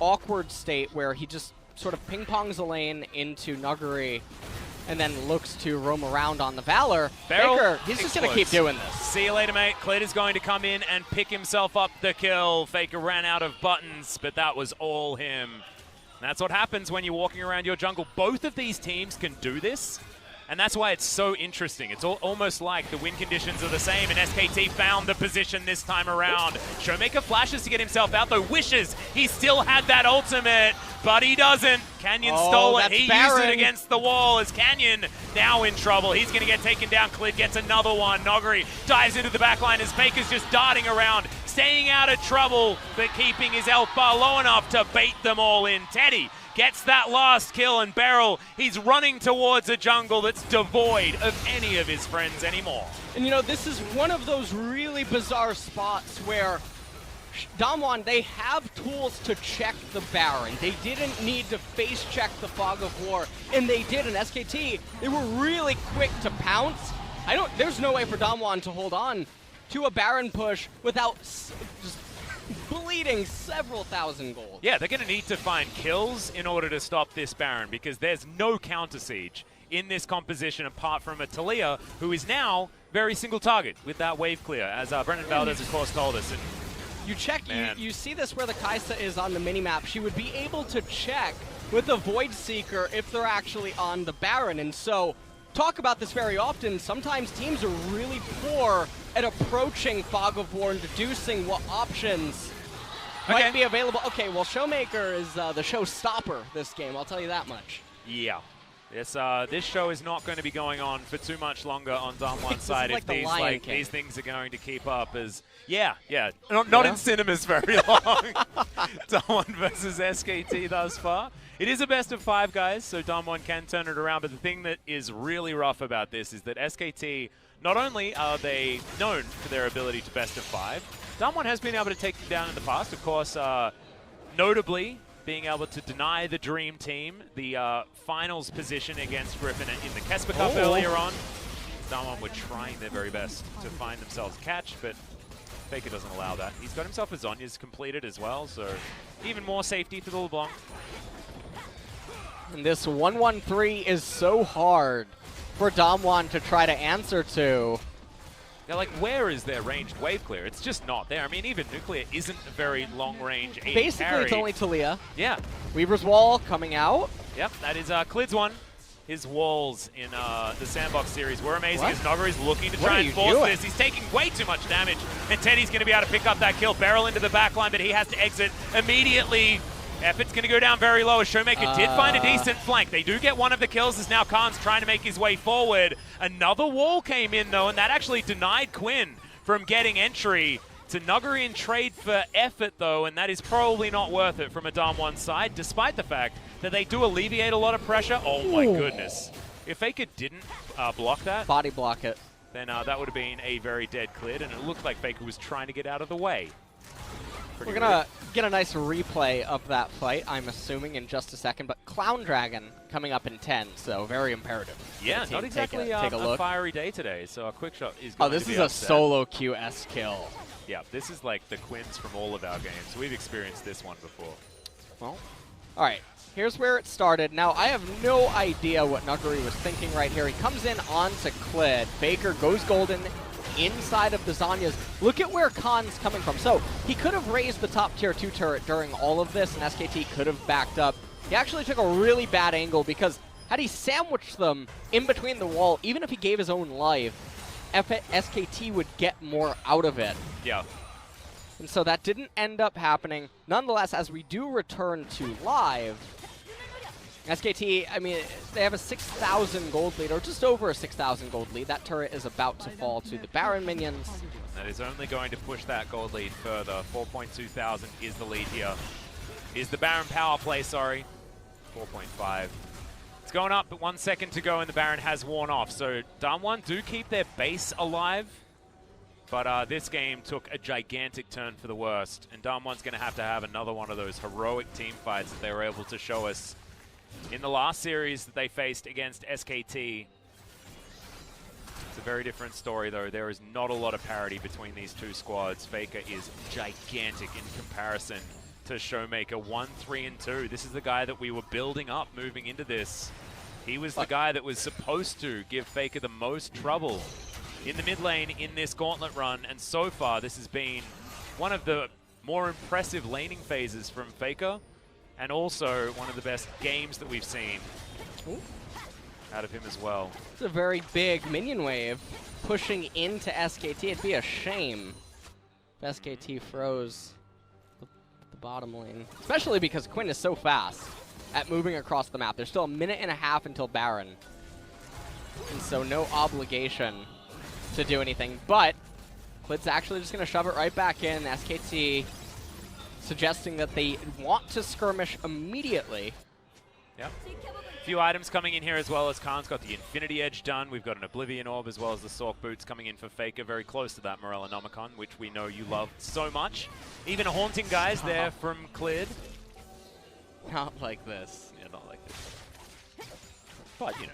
awkward state where he just sort of ping-pongs a lane into Nuguri and then looks to roam around on the Valor. FLICKR, he's just going to keep doing this. See you later, mate. Clid is going to come in and pick himself up the kill. FLICKR ran out of buttons, but that was all him. That's what happens when you're walking around your jungle. Both of these teams can do this, and that's why it's so interesting. It's almost like the win conditions are the same, and SKT found the position this time around. ShowMaker flashes to get himself out, though wishes he still had that ultimate. but he doesn't. Canyon Oh, stole it. that's He used Baron. it against the wall as Canyon now in trouble. He's going to get taken down. Clid gets another one. Nuguri dives into the backline as FLICKR's just darting around, staying out of trouble, but keeping his health bar low enough to bait them all in. Teddy gets that last kill, and BeryL, he's running towards a jungle that's devoid of any of his friends anymore. And you know, this is one of those really bizarre spots where DAMWON, they have tools to check the Baron. They didn't need to face check the Fog of War, and they did. In SKT, they were really quick to pounce. There's no way for DAMWON to hold on to a Baron push without just bleeding several thousand gold. Yeah, they're going to need to find kills in order to stop this Baron, because there's no counter siege in this composition apart from a Talia, who is now very single target with that wave clear, as Brendan Valdez, of course, told us. And you check, you see this where the Kai'Sa is on the minimap. She would be able to check with the Void Seeker if they're actually on the Baron. And so, talk about this very often, sometimes teams are really poor at approaching Fog of War and deducing what options might be available. Okay, well, ShowMaker is the showstopper this game, I'll tell you that much. Yeah. This show is not going to be going on for too much longer on DAMWON's side like if these things are going to keep up. As not in cinemas very long. DAMWON versus SKT thus far. It is a best of 5, guys, so DAMWON can turn it around. But the thing that is really rough about this is that SKT, not only are they known for their ability to best of 5, DAMWON has been able to take them down in the past. Of course, notably, being able to deny the Dream Team the finals position against Griffin in the Kesper Cup earlier on. DAMWON were trying their very best to find themselves a catch, but FLICKR doesn't allow that. He's got himself a Zhonya's completed as well, so even more safety for the LeBlanc. And this 1-1-3 is so hard for DAMWON to try to answer to. They're like, where is their ranged wave clear? It's just not there. I mean, even Nuclear isn't a very long-range AD Basically, carry. it's only Talia. Yeah. Weaver's Wall coming out. Yep, that is Clid's one. His walls in the Sandbox series were amazing as Nuguri's looking to try and force this. He's taking way too much damage, and Teddy's going to be able to pick up that kill. BeryL into the backline, but he has to exit immediately. Effort's going to go down very low as ShowMaker did find a decent flank. They do get one of the kills as now Kahn's trying to make his way forward. Another wall came in, though, and that actually denied Quinn from getting entry. To Nuguri in trade for effort, though, and that is probably not worth it from a DAMWON side, despite the fact that they do alleviate a lot of pressure. Oh, my goodness. If FLICKR didn't block that, body block it, then that would have been a very dead Clid, and it looked like FLICKR was trying to get out of the way. We're going to get a nice replay of that fight, I'm assuming, in just a second. But Clown Dragon coming up in 10, so very imperative. Yeah, not exactly a fiery day today, so a quick shot is going to be this is a solo QS kill. Yeah, this is like the Quins from all of our games. We've experienced this one before. Well, all right. Here's where it started. Now, I have no idea what Nuguri was thinking right here. He comes in onto Clid. FLICKR goes golden inside of the Zhonya's. Look at where Kahn's coming from. So he could have raised the top tier 2 turret during all of this, and SKT could have backed up. He actually took a really bad angle because had he sandwiched them in between the wall, even if he gave his own life, SKT would get more out of it. Yeah. And so that didn't end up happening. Nonetheless, as we do return to live, SKT, I mean, they have a 6,000 gold lead, or just over a 6,000 gold lead. That turret is about to fall to the Baron minions. That is only going to push that gold lead further. 4.2 thousand is the lead here. Is the Baron power play, sorry. 4.5. It's going up, but 1 second to go, and the Baron has worn off. So DAMWON do keep their base alive, but this game took a gigantic turn for the worst, and DAMWON's going to have another one of those heroic team fights that they were able to show us in the last series that they faced against SKT. It's a very different story, though. There is not a lot of parity between these two squads. FLICKR is gigantic in comparison to ShowMaker. 1-3-2. This is the guy that we were building up moving into this. He was the guy that was supposed to give FLICKR the most trouble in the mid lane in this gauntlet run, and so far this has been one of the more impressive laning phases from FLICKR, and also one of the best games that we've seen out of him as well. It's a very big minion wave pushing into SKT. It'd be a shame if SKT froze the the bottom lane. Especially because Quinn is so fast at moving across the map. There's still a minute and a half until Baron. And so no obligation to do anything. But Clid's actually just going to shove it right back in. SKT suggesting that they want to skirmish immediately. Yep. A few items coming in here as well, as Kahn's got the Infinity Edge done. We've got an Oblivion Orb as well as the Sork Boots coming in for FLICKR, very close to that Morellonomicon, which we know you love so much. Even Haunting Guys there from Clid. Not like this. Yeah, not like this. But, you know,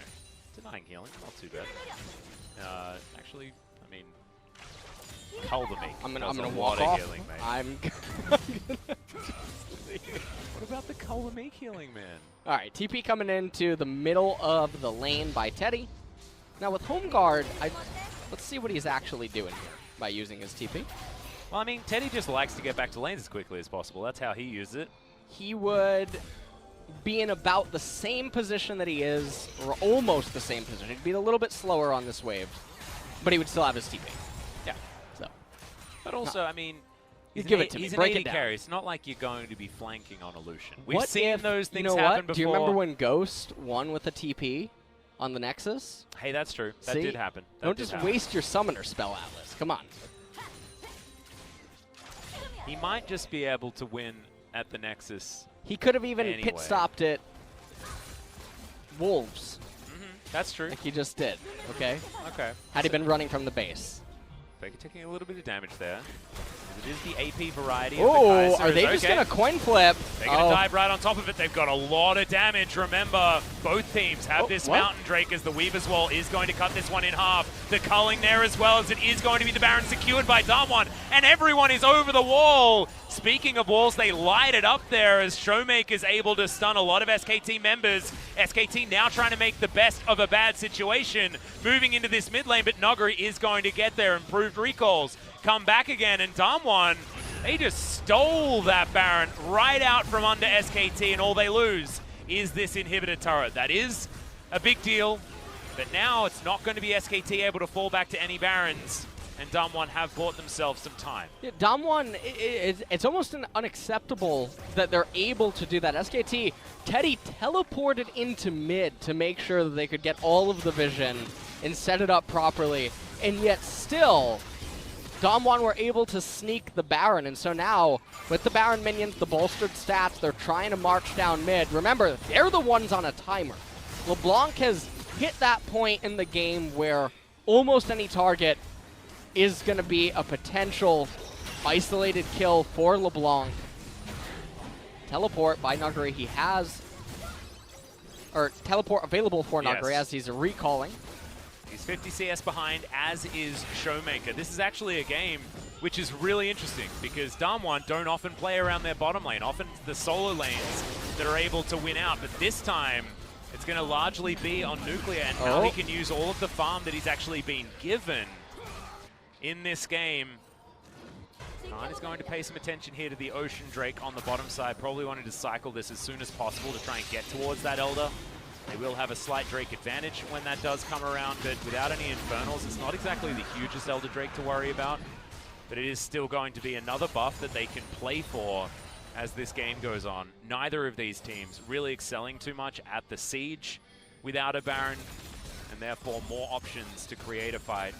denying healing, not too bad. Actually, I mean, Cull the Meek. I'm gonna does a walk lot off. of healing, mate. I'm What about the Cull the Meek healing, man? All right, TP coming into the middle of the lane by Teddy. Now with Home Guard, let's see what he's actually doing here by using his TP. Well, I mean, Teddy just likes to get back to lanes as quickly as possible. That's how he uses it. He would be in about the same position that he is, or almost the same position. He'd be a little bit slower on this wave, but he would still have his TP. Yeah. So, But also, I mean, you give it to me. He's Break an it AD down. carry. It's not like you're going to be flanking on Illusion. We've What seen if, those things you know happen what? before. Do you remember when Ghost won with a TP on the Nexus? Hey, that's true. That See? did happen. That Don't did just happen. waste your Summoner spell, Atlas. Come on. He might just be able to win at the Nexus. He could have even Anyway. pit-stopped it Wolves, That's true. like he just did, okay? Okay. Had he been running from the base. FLICKR taking a little bit of damage there. It is the AP variety of the Oh, Kaisers. are they just Okay. going to coin flip? They're going to dive right on top of it. They've got a lot of damage. Remember, both teams have this what? Mountain Drake as the Weaver's Wall is going to cut this one in half. The culling there as well, as it is going to be the Baron secured by DAMWON. And everyone is over the wall. Speaking of walls, they light it up there as ShowMaker is able to stun a lot of SKT members. SKT now trying to make the best of a bad situation. Moving into this mid lane, but Nuguri is going to get there. Improved recalls come back again, and DAMWON, they just stole that Baron right out from under SKT, and all they lose is this inhibitor turret. That is a big deal, but now it's not going to be SKT able to fall back to any Barons, and DAMWON have bought themselves some time. Yeah, DAMWON, it's almost unacceptable that they're able to do that. SKT, Teddy teleported into mid to make sure that they could get all of the vision and set it up properly, and yet still, DAMWON were able to sneak the Baron, and so now, with the Baron minions, the bolstered stats, they're trying to march down mid. Remember, they're the ones on a timer. LeBlanc has hit that point in the game where almost any target is going to be a potential isolated kill for LeBlanc. Teleport by Nuguri, he has, or teleport available for Nuguri as he's recalling. He's 50 CS behind, as is ShowMaker. This is actually a game which is really interesting because DAMWON don't often play around their bottom lane. Often the solo lanes that are able to win out, but this time it's going to largely be on Nuclear and how he can use all of the farm that he's actually been given in this game. Kahn is going to pay some attention here to the Ocean Drake on the bottom side, probably wanting to cycle this as soon as possible to try and get towards that Elder. They will have a slight Drake advantage when that does come around, but without any Infernals, it's not exactly the hugest Elder Drake to worry about. But it is still going to be another buff that they can play for as this game goes on. Neither of these teams really excelling too much at the Siege without a Baron, and therefore more options to create a fight.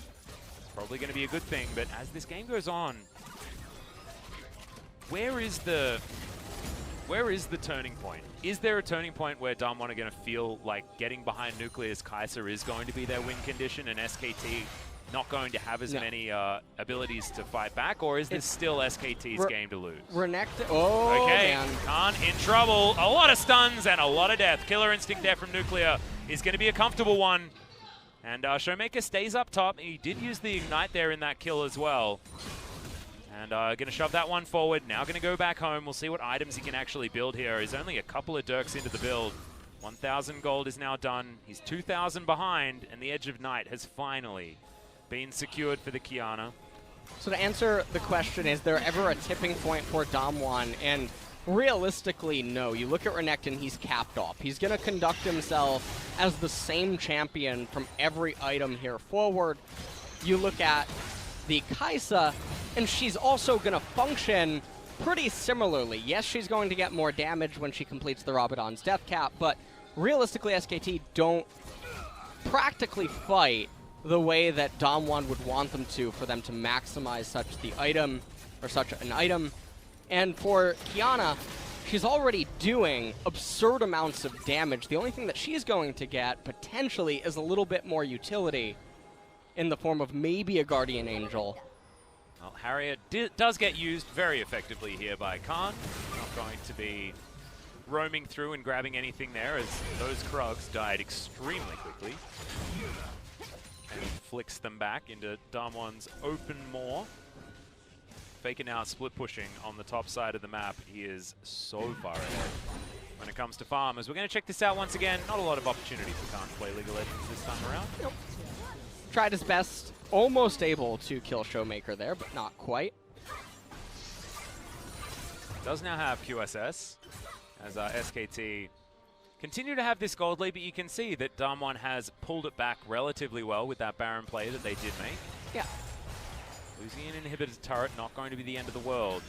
It's probably going to be a good thing, but as this game goes on, where is the turning point? Is there a turning point where DAMWON are going to feel like getting behind Nuclear's Kai'Sa is going to be their win condition and SKT not going to have as many abilities to fight back? Or is this still SKT's game to lose? Okay, Man. Kahn in trouble. A lot of stuns and a lot of death. Killer Instinct there from Nuclear is going to be a comfortable one. And ShowMaker stays up top. He did use the Ignite there in that kill as well. And going to shove that one forward. Now going to go back home. We'll see what items he can actually build here. He's only a couple of Dirks into the build. 1,000 gold is now done. He's 2,000 behind, and the Edge of Night has finally been secured for the Qiyana. So to answer the question, is there ever a tipping point for DAMWON? And realistically, no. You look at Renekton, he's capped off. He's going to conduct himself as the same champion from every item here forward. You look at the Kai'Sa, and she's also going to function pretty similarly. Yes, she's going to get more damage when she completes the Rabadon's death cap, but realistically, SKT don't practically fight the way that DAMWON would want them to for them to maximize such an item. And for Qiyana, she's already doing absurd amounts of damage. The only thing that she's going to get, potentially, is a little bit more utility in the form of maybe a Guardian Angel. Well, Harriet does get used very effectively here by Kahn. Not going to be roaming through and grabbing anything there, as those Krugs died extremely quickly. And flicks them back into DAMWON's open maw. Faker now split pushing on the top side of the map. He is so far ahead when it comes to farmers. We're going to check this out once again. Not a lot of opportunity for Kahn to play League of Legends this time around. Nope. Tried his best, almost able to kill ShowMaker there, but not quite. Does now have QSS, as SKT continue to have this gold lead, but you can see that DAMWON has pulled it back relatively well with that Baron play that they did make. Yeah. Losing an inhibitor turret, not going to be the end of the world.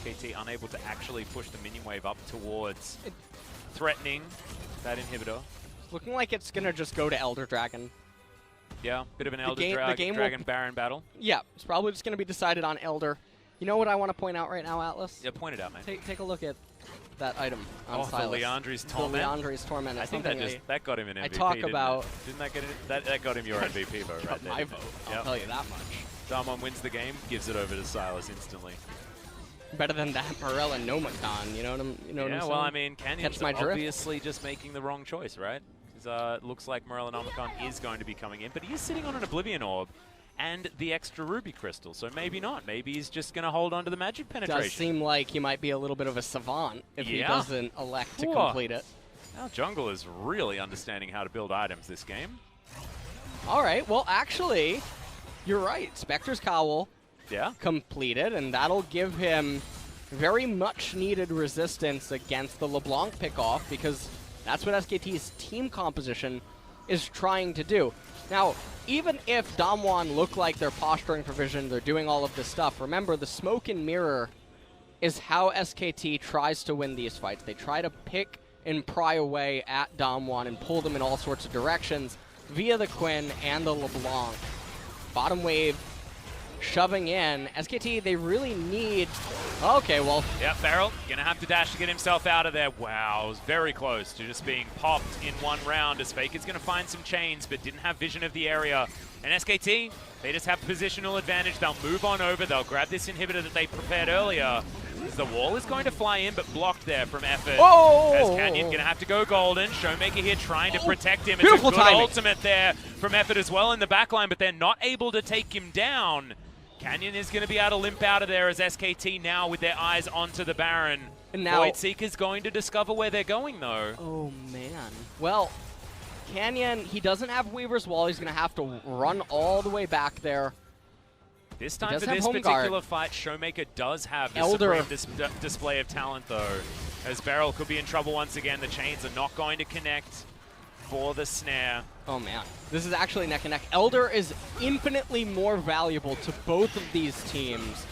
SKT unable to actually push the minion wave up towards threatening that inhibitor. Looking like it's going to just go to Elder Dragon. Yeah, bit of an Elder Dragon Baron battle. Yeah, it's probably just going to be decided on Elder. You know what I want to point out right now, Atlas? Yeah, point it out, man. Take a look at that item on Silas. The Liandry's Torment? The Liandry's Torment. I think that got him an MVP, I talk about... Didn't that get it? That got him your MVP vote right there. My vote, I'll tell you that much. DAMWON wins the game, gives it over to Silas instantly. Better than that BeryL and Nomakhan, you know what I'm saying? Yeah, well, I mean, Canyon's obviously just making the wrong choice, right? It looks like BeryL and Nomakhan is going to be coming in, but he is sitting on an Oblivion Orb and the extra Ruby Crystal, so maybe not. Maybe he's just going to hold on to the magic penetration. Does seem like he might be a little bit of a savant if he doesn't elect to complete it. Our jungle is really understanding how to build items this game. All right, well, actually, you're right. Spectre's Cowl completed, and that'll give him very much needed resistance against the LeBlanc pickoff, because that's what SKT's team composition is trying to do. Now, even if DAMWON look like they're posturing for vision, they're doing all of this stuff, remember the smoke and mirror is how SKT tries to win these fights. They try to pick and pry away at DAMWON and pull them in all sorts of directions via the Quinn and the LeBlanc. Bottom wave shoving in. SKT, they really need... Okay, well... Yep, BeryL gonna have to dash to get himself out of there. Wow, it was very close to just being popped in one round, as Faker's gonna find some chains, but didn't have vision of the area. And SKT, they just have positional advantage. They'll move on over. They'll grab this inhibitor that they prepared earlier. The wall is going to fly in, but blocked there from Effort. Oh! As Canyon gonna have to go golden. ShowMaker here trying to protect him. It's Beautiful a good timing. ultimate there from Effort as well in the backline, but they're not able to take him down. Canyon is going to be able to limp out of there as SKT now with their eyes onto the Baron. And now Voidseeker's going to discover where they're going, though. Oh, man. Well, Canyon, he doesn't have Weaver's Wall. He's going to have to run all the way back there. This time for this particular fight, ShowMaker does have the supreme display of talent, though. As BeryL could be in trouble once again. The chains are not going to connect for the snare. Oh, man. This is actually neck and neck. Elder is infinitely more valuable to both of these teams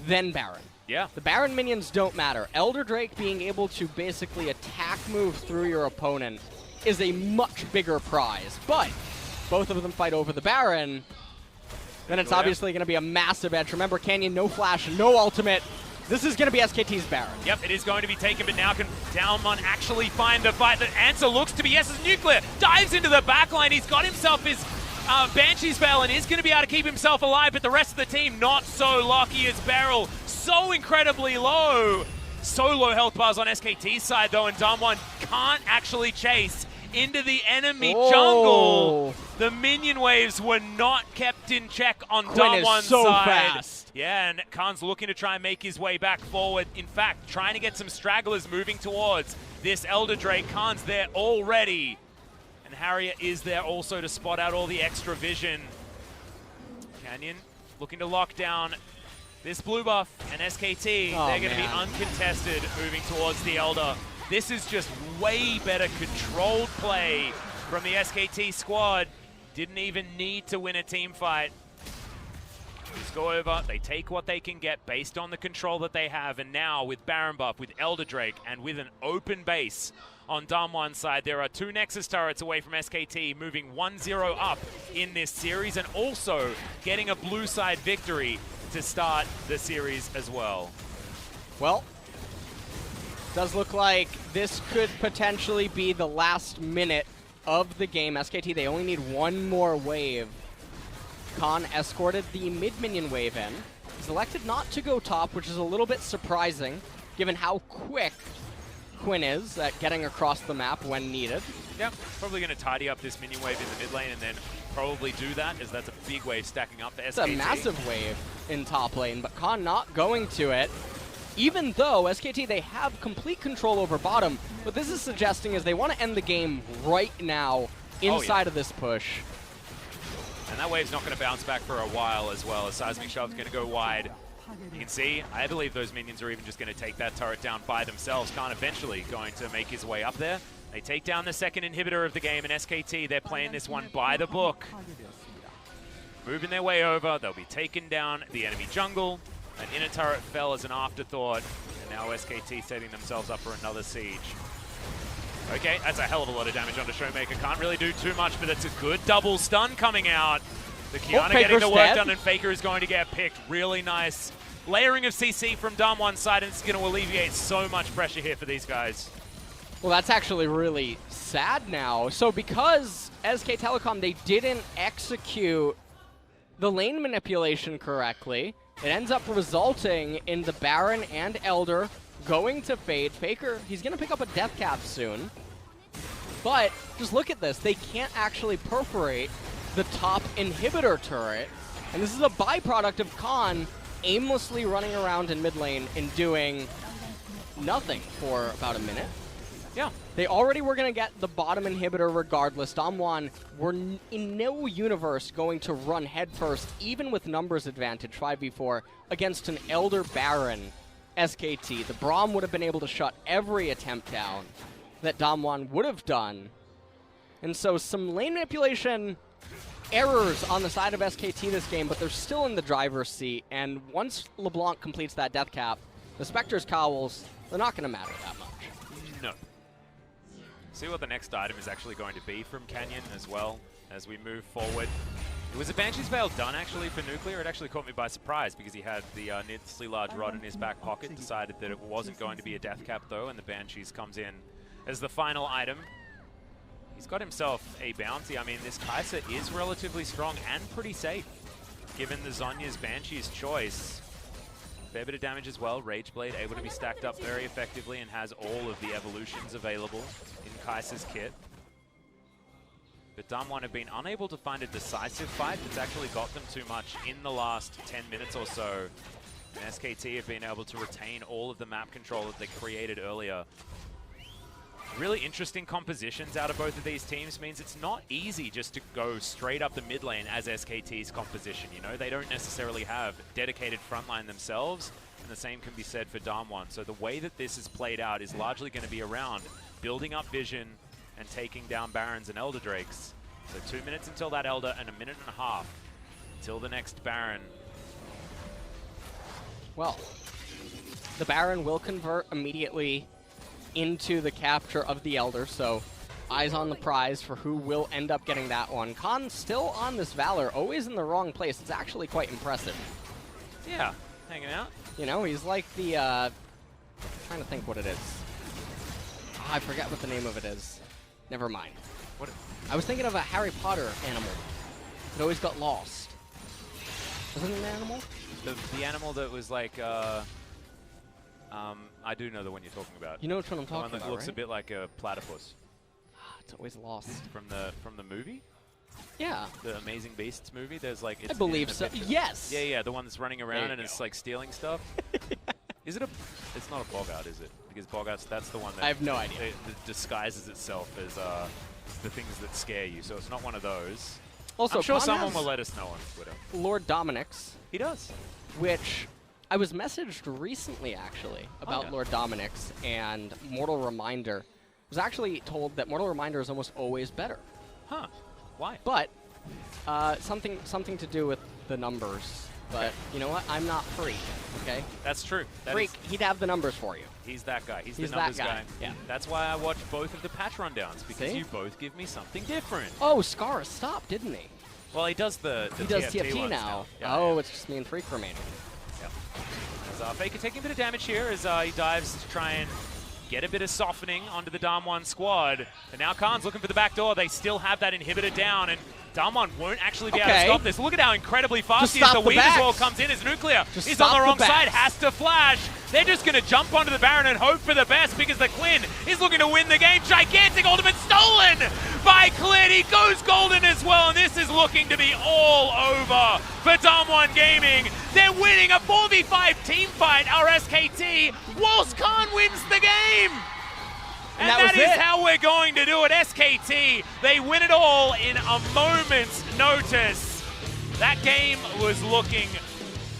than Baron. Yeah. The Baron minions don't matter. Elder Drake being able to basically attack move through your opponent is a much bigger prize. But both of them fight over the Baron, then it's obviously going to be a massive edge. Remember, Canyon, no flash, no ultimate. This is going to be SKT's Baron. Yep, it is going to be taken, but now can DAMWON actually find the fight? The answer looks to be yes, it's Nuclear. Dives into the backline. He's got himself his Banshee's Veil and is going to be able to keep himself alive, but the rest of the team not so lucky as BeryL. So incredibly low. So low health bars on SKT's side, though, and DAMWON can't actually chase into the enemy jungle. The minion waves were not kept in check on DAMWON's so side. Fast. Yeah, and Kahn's looking to try and make his way back forward. In fact, trying to get some stragglers moving towards this Elder Drake. Kahn's there already. And Harriet is there also to spot out all the extra vision. Canyon looking to lock down this blue buff, and SKT, they're going to be uncontested moving towards the Elder. This is just way better controlled play from the SKT squad. Didn't even need to win a team fight. Just go over, they take what they can get based on the control that they have, and now with Baron buff, with Elder Drake, and with an open base on DAMWON's side, there are 2 Nexus turrets away from SKT, moving 1-0 up in this series, and also getting a blue side victory to start the series as well. Well, does look like this could potentially be the last minute of the game. SKT, they only need one more wave. Kahn escorted the mid-minion wave in. He's elected not to go top, which is a little bit surprising, given how quick Quinn is at getting across the map when needed. Yeah, probably going to tidy up this minion wave in the mid lane and then probably do that, as that's a big wave stacking up for SKT. It's a massive wave in top lane, but Kahn not going to it. Even though SKT, they have complete control over bottom, what this is suggesting is they want to end the game right now inside of this push. And that wave's not going to bounce back for a while as well, as Seismic Shove's going to go wide. You can see, I believe those minions are even just going to take that turret down by themselves. Kahn eventually going to make his way up there. They take down the second inhibitor of the game, and SKT, they're playing this one by the book. Moving their way over, they'll be taking down the enemy jungle. An inner turret fell as an afterthought, and now SKT setting themselves up for another siege. Okay, that's a hell of a lot of damage onto ShowMaker. Can't really do too much, but it's a good double stun coming out. The Kiana getting the work done, and FLICKR is going to get picked. Really nice layering of CC from DAMWON's side, and it's going to alleviate so much pressure here for these guys. Well, that's actually really sad now. So because SK Telecom, they didn't execute the lane manipulation correctly, it ends up resulting in the Baron and Elder going to fade. FLICKR, he's going to pick up a death cap soon. But just look at this. They can't actually perforate the top inhibitor turret. And this is a byproduct of Kahn aimlessly running around in mid lane and doing nothing for about a minute. Yeah. They already were going to get the bottom inhibitor regardless. DAMWON were in no universe going to run headfirst, even with numbers advantage, 5v4, against an Elder Baron SKT. The Braum would have been able to shut every attempt down that DAMWON would have done. And so some lane manipulation errors on the side of SKT this game, but they're still in the driver's seat. And once LeBlanc completes that death cap, the Spectre's Cowls, they're not going to matter that much. No. See what the next item is actually going to be from Canyon as well as we move forward. It was a Banshee's Veil done actually for Nuclear. It actually caught me by surprise because he had the needlessly large rod in his back pocket, decided that it wasn't going to be a death cap though, and the Banshees comes in as the final item. He's got himself a bounty. I mean, this Kai'Sa is relatively strong and pretty safe, given the Zhonya's Banshee's choice. Fair bit of damage as well. Rageblade able to be stacked up very effectively and has all of the evolutions available in Kai'Sa's kit. But DAMWON have been unable to find a decisive fight that's actually got them too much in the last 10 minutes or so. And SKT have been able to retain all of the map control that they created earlier. Really interesting compositions out of both of these teams means it's not easy just to go straight up the mid lane as SKT's composition, you know? They don't necessarily have dedicated frontline themselves, and the same can be said for DAMWON. So the way that this is played out is largely going to be around building up vision and taking down Barons and Elder Drakes. So 2 minutes until that Elder and a minute and a half until the next Baron. Well, the Baron will convert immediately into the capture of the Elder, so eyes on the prize for who will end up getting that one. Kahn still on this Valor, always in the wrong place. It's actually quite impressive. Yeah, hanging out. You know, he's like the, trying to think what it is. Oh, I forget what the name of it is. Never mind. What? I was thinking of a Harry Potter animal. It always got lost. Wasn't it an animal? The animal that was like, I do know the one you're talking about. You know which one I'm talking about, The one that looks right? a bit like a platypus. It's always lost. From the movie? Yeah. The Amazing Beasts movie? There's like... I believe so. Yes! Yeah, yeah, the one that's running around and go. it's like stealing stuff. Is it a... It's not a Bogart, is it? Because Bogart's, that's the one that... I have no idea. That disguises itself as the things that scare you, so it's not one of those. Also, I'm sure Kahn someone has will let us know on Twitter. Lord Dominic's, He does. which I was messaged recently, actually, about yeah. Lord Dominic's and Mortal Reminder. I was actually told that Mortal Reminder is almost always better. Huh. Why? But something to do with the numbers but you know what? I'm not Freak, okay? That's true. Freak, he'd have the numbers for you. He's that guy. He's the He's numbers that guy. guy. Yeah. That's why I watch both of the patch rundowns, because See? you both give me something different. Oh, Scar stopped, didn't he? Well, he does the He does TFT TFT ones now. Yeah, Oh, yeah. it's just me and Freak remaining. Yep. As FLICKR taking a bit of damage here as he dives to try and get a bit of softening onto the DAMWON squad. And now Kahn's looking for the back door. They still have that inhibitor down, and DAMWON won't actually be able to stop this. Look at how incredibly fast he is. The Weave as well comes in as Nuclear. He's on the wrong side, has to flash. They're just going to jump onto the Baron and hope for the best because the Clid is looking to win the game. Gigantic ultimate stolen by Clid. He goes golden as well, and this is looking to be all over for DAMWON Gaming. They're winning a 4v5 team fight, our SKT, whilst Kahn wins the game. And that is how we're going to do it. SKT, they win it all in a moment's notice. That game was looking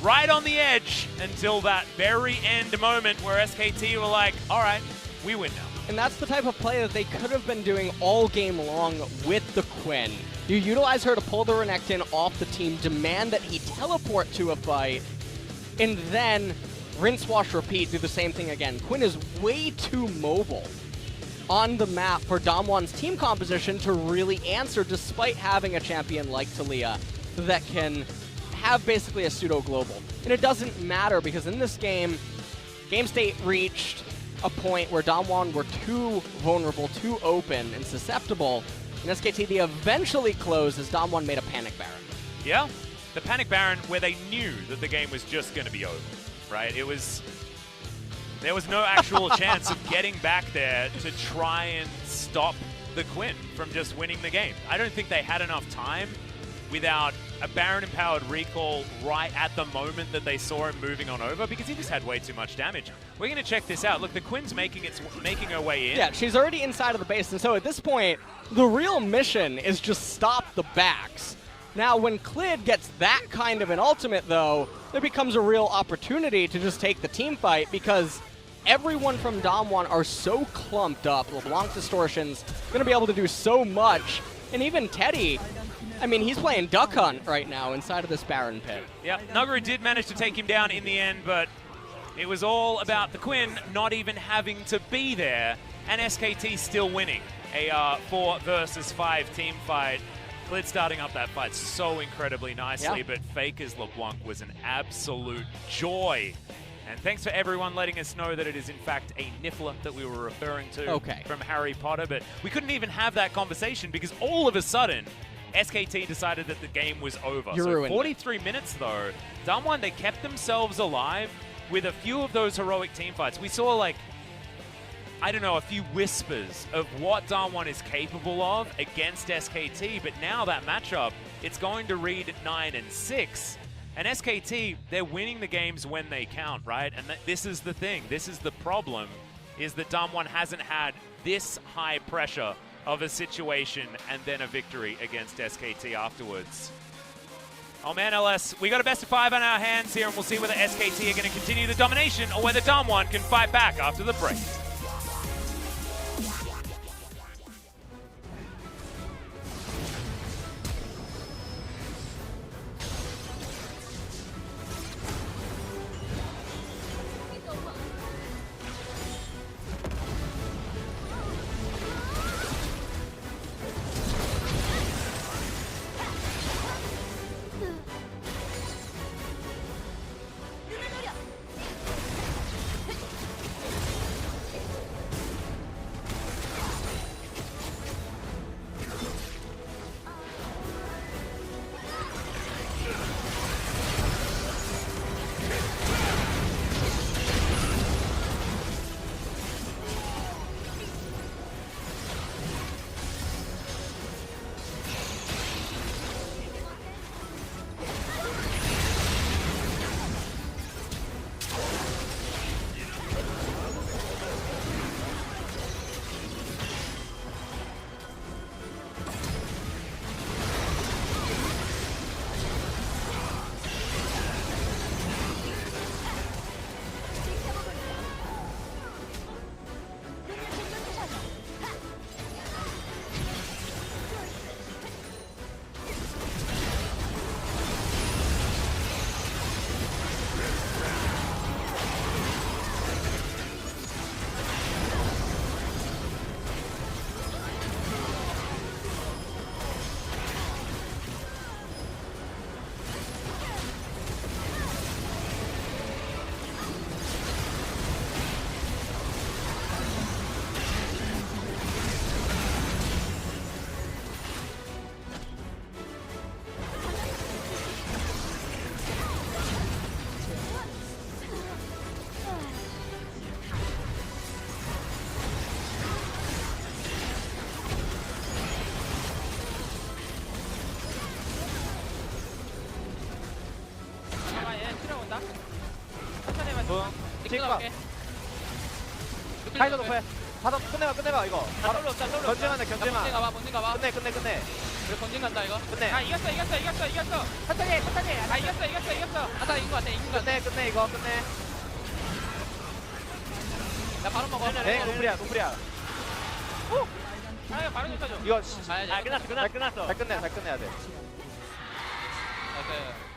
right on the edge until that very end moment where SKT were like, all right, we win now. And that's the type of play that they could have been doing all game long with the Quinn. You utilize her to pull the Renekton off the team, demand that he teleport to a fight, and then rinse, wash, repeat, do the same thing again. Quinn is way too mobile on the map for DAMWON's team composition to really answer, despite having a champion like Talia that can have basically a pseudo-global. And it doesn't matter because in this game, game state reached a point where DAMWON were too vulnerable, too open, and susceptible. And SKT, they eventually closed as DAMWON made a Panic Baron. Yeah, the Panic Baron where they knew that the game was just going to be over, right? There was no actual chance of getting back there to try and stop the Quinn from just winning the game. I don't think they had enough time without a Baron-empowered recall right at the moment that they saw him moving on over, because he just had way too much damage. We're going to check this out. Look, the Quinn's making her way in. Yeah, she's already inside of the base, and so at this point, the real mission is just stop the backs. Now, when Clid gets that kind of an ultimate, though, there becomes a real opportunity to just take the team fight, because everyone from DAMWON are so clumped up. LeBlanc Distortion's going to be able to do so much, and even Teddy, I mean, he's playing Duck Hunt right now inside of this Baron pit. Yep, Nuguri did manage to take him down in the end, but it was all about the Quinn not even having to be there, and SKT still winning a 4 versus 5 team fight. Clid starting up that fight so incredibly nicely, but FLICKR's LeBlanc was an absolute joy. And thanks for everyone letting us know that it is in fact a Niffler that we were referring to from Harry Potter, but we couldn't even have that conversation because all of a sudden, SKT decided that the game was over. So 43 minutes though, DAMWON, they kept themselves alive with a few of those heroic team fights. We saw, like, I don't know, a few whispers of what DAMWON is capable of against SKT, but now that matchup, it's going to read 9-6. And SKT, they're winning the games when they count, right? And this is the thing, this is the problem, is that DAMWON hasn't had this high pressure of a situation and then a victory against SKT afterwards. Oh man, LS, we got a best of 5 on our hands here, and we'll see whether SKT are going to continue the domination or whether DAMWON can fight back after the break. 끊어볼게. 카이더 높여. 끝내봐 이거. 바로 견제만 해 견제만. 본진 가봐. 끝내. 그래, 본진 간다, 이거. 끝내. 아, 이겼어. 천천히. 아, 이겼어. 아까 이긴 거 같아, 끝내 이거 끝내. 나 바로 먹어. 네 노플이야. 아, 바로 좀 쳐줘. 이거 아, 끝났어. 잘 끝내야 돼. 오케이.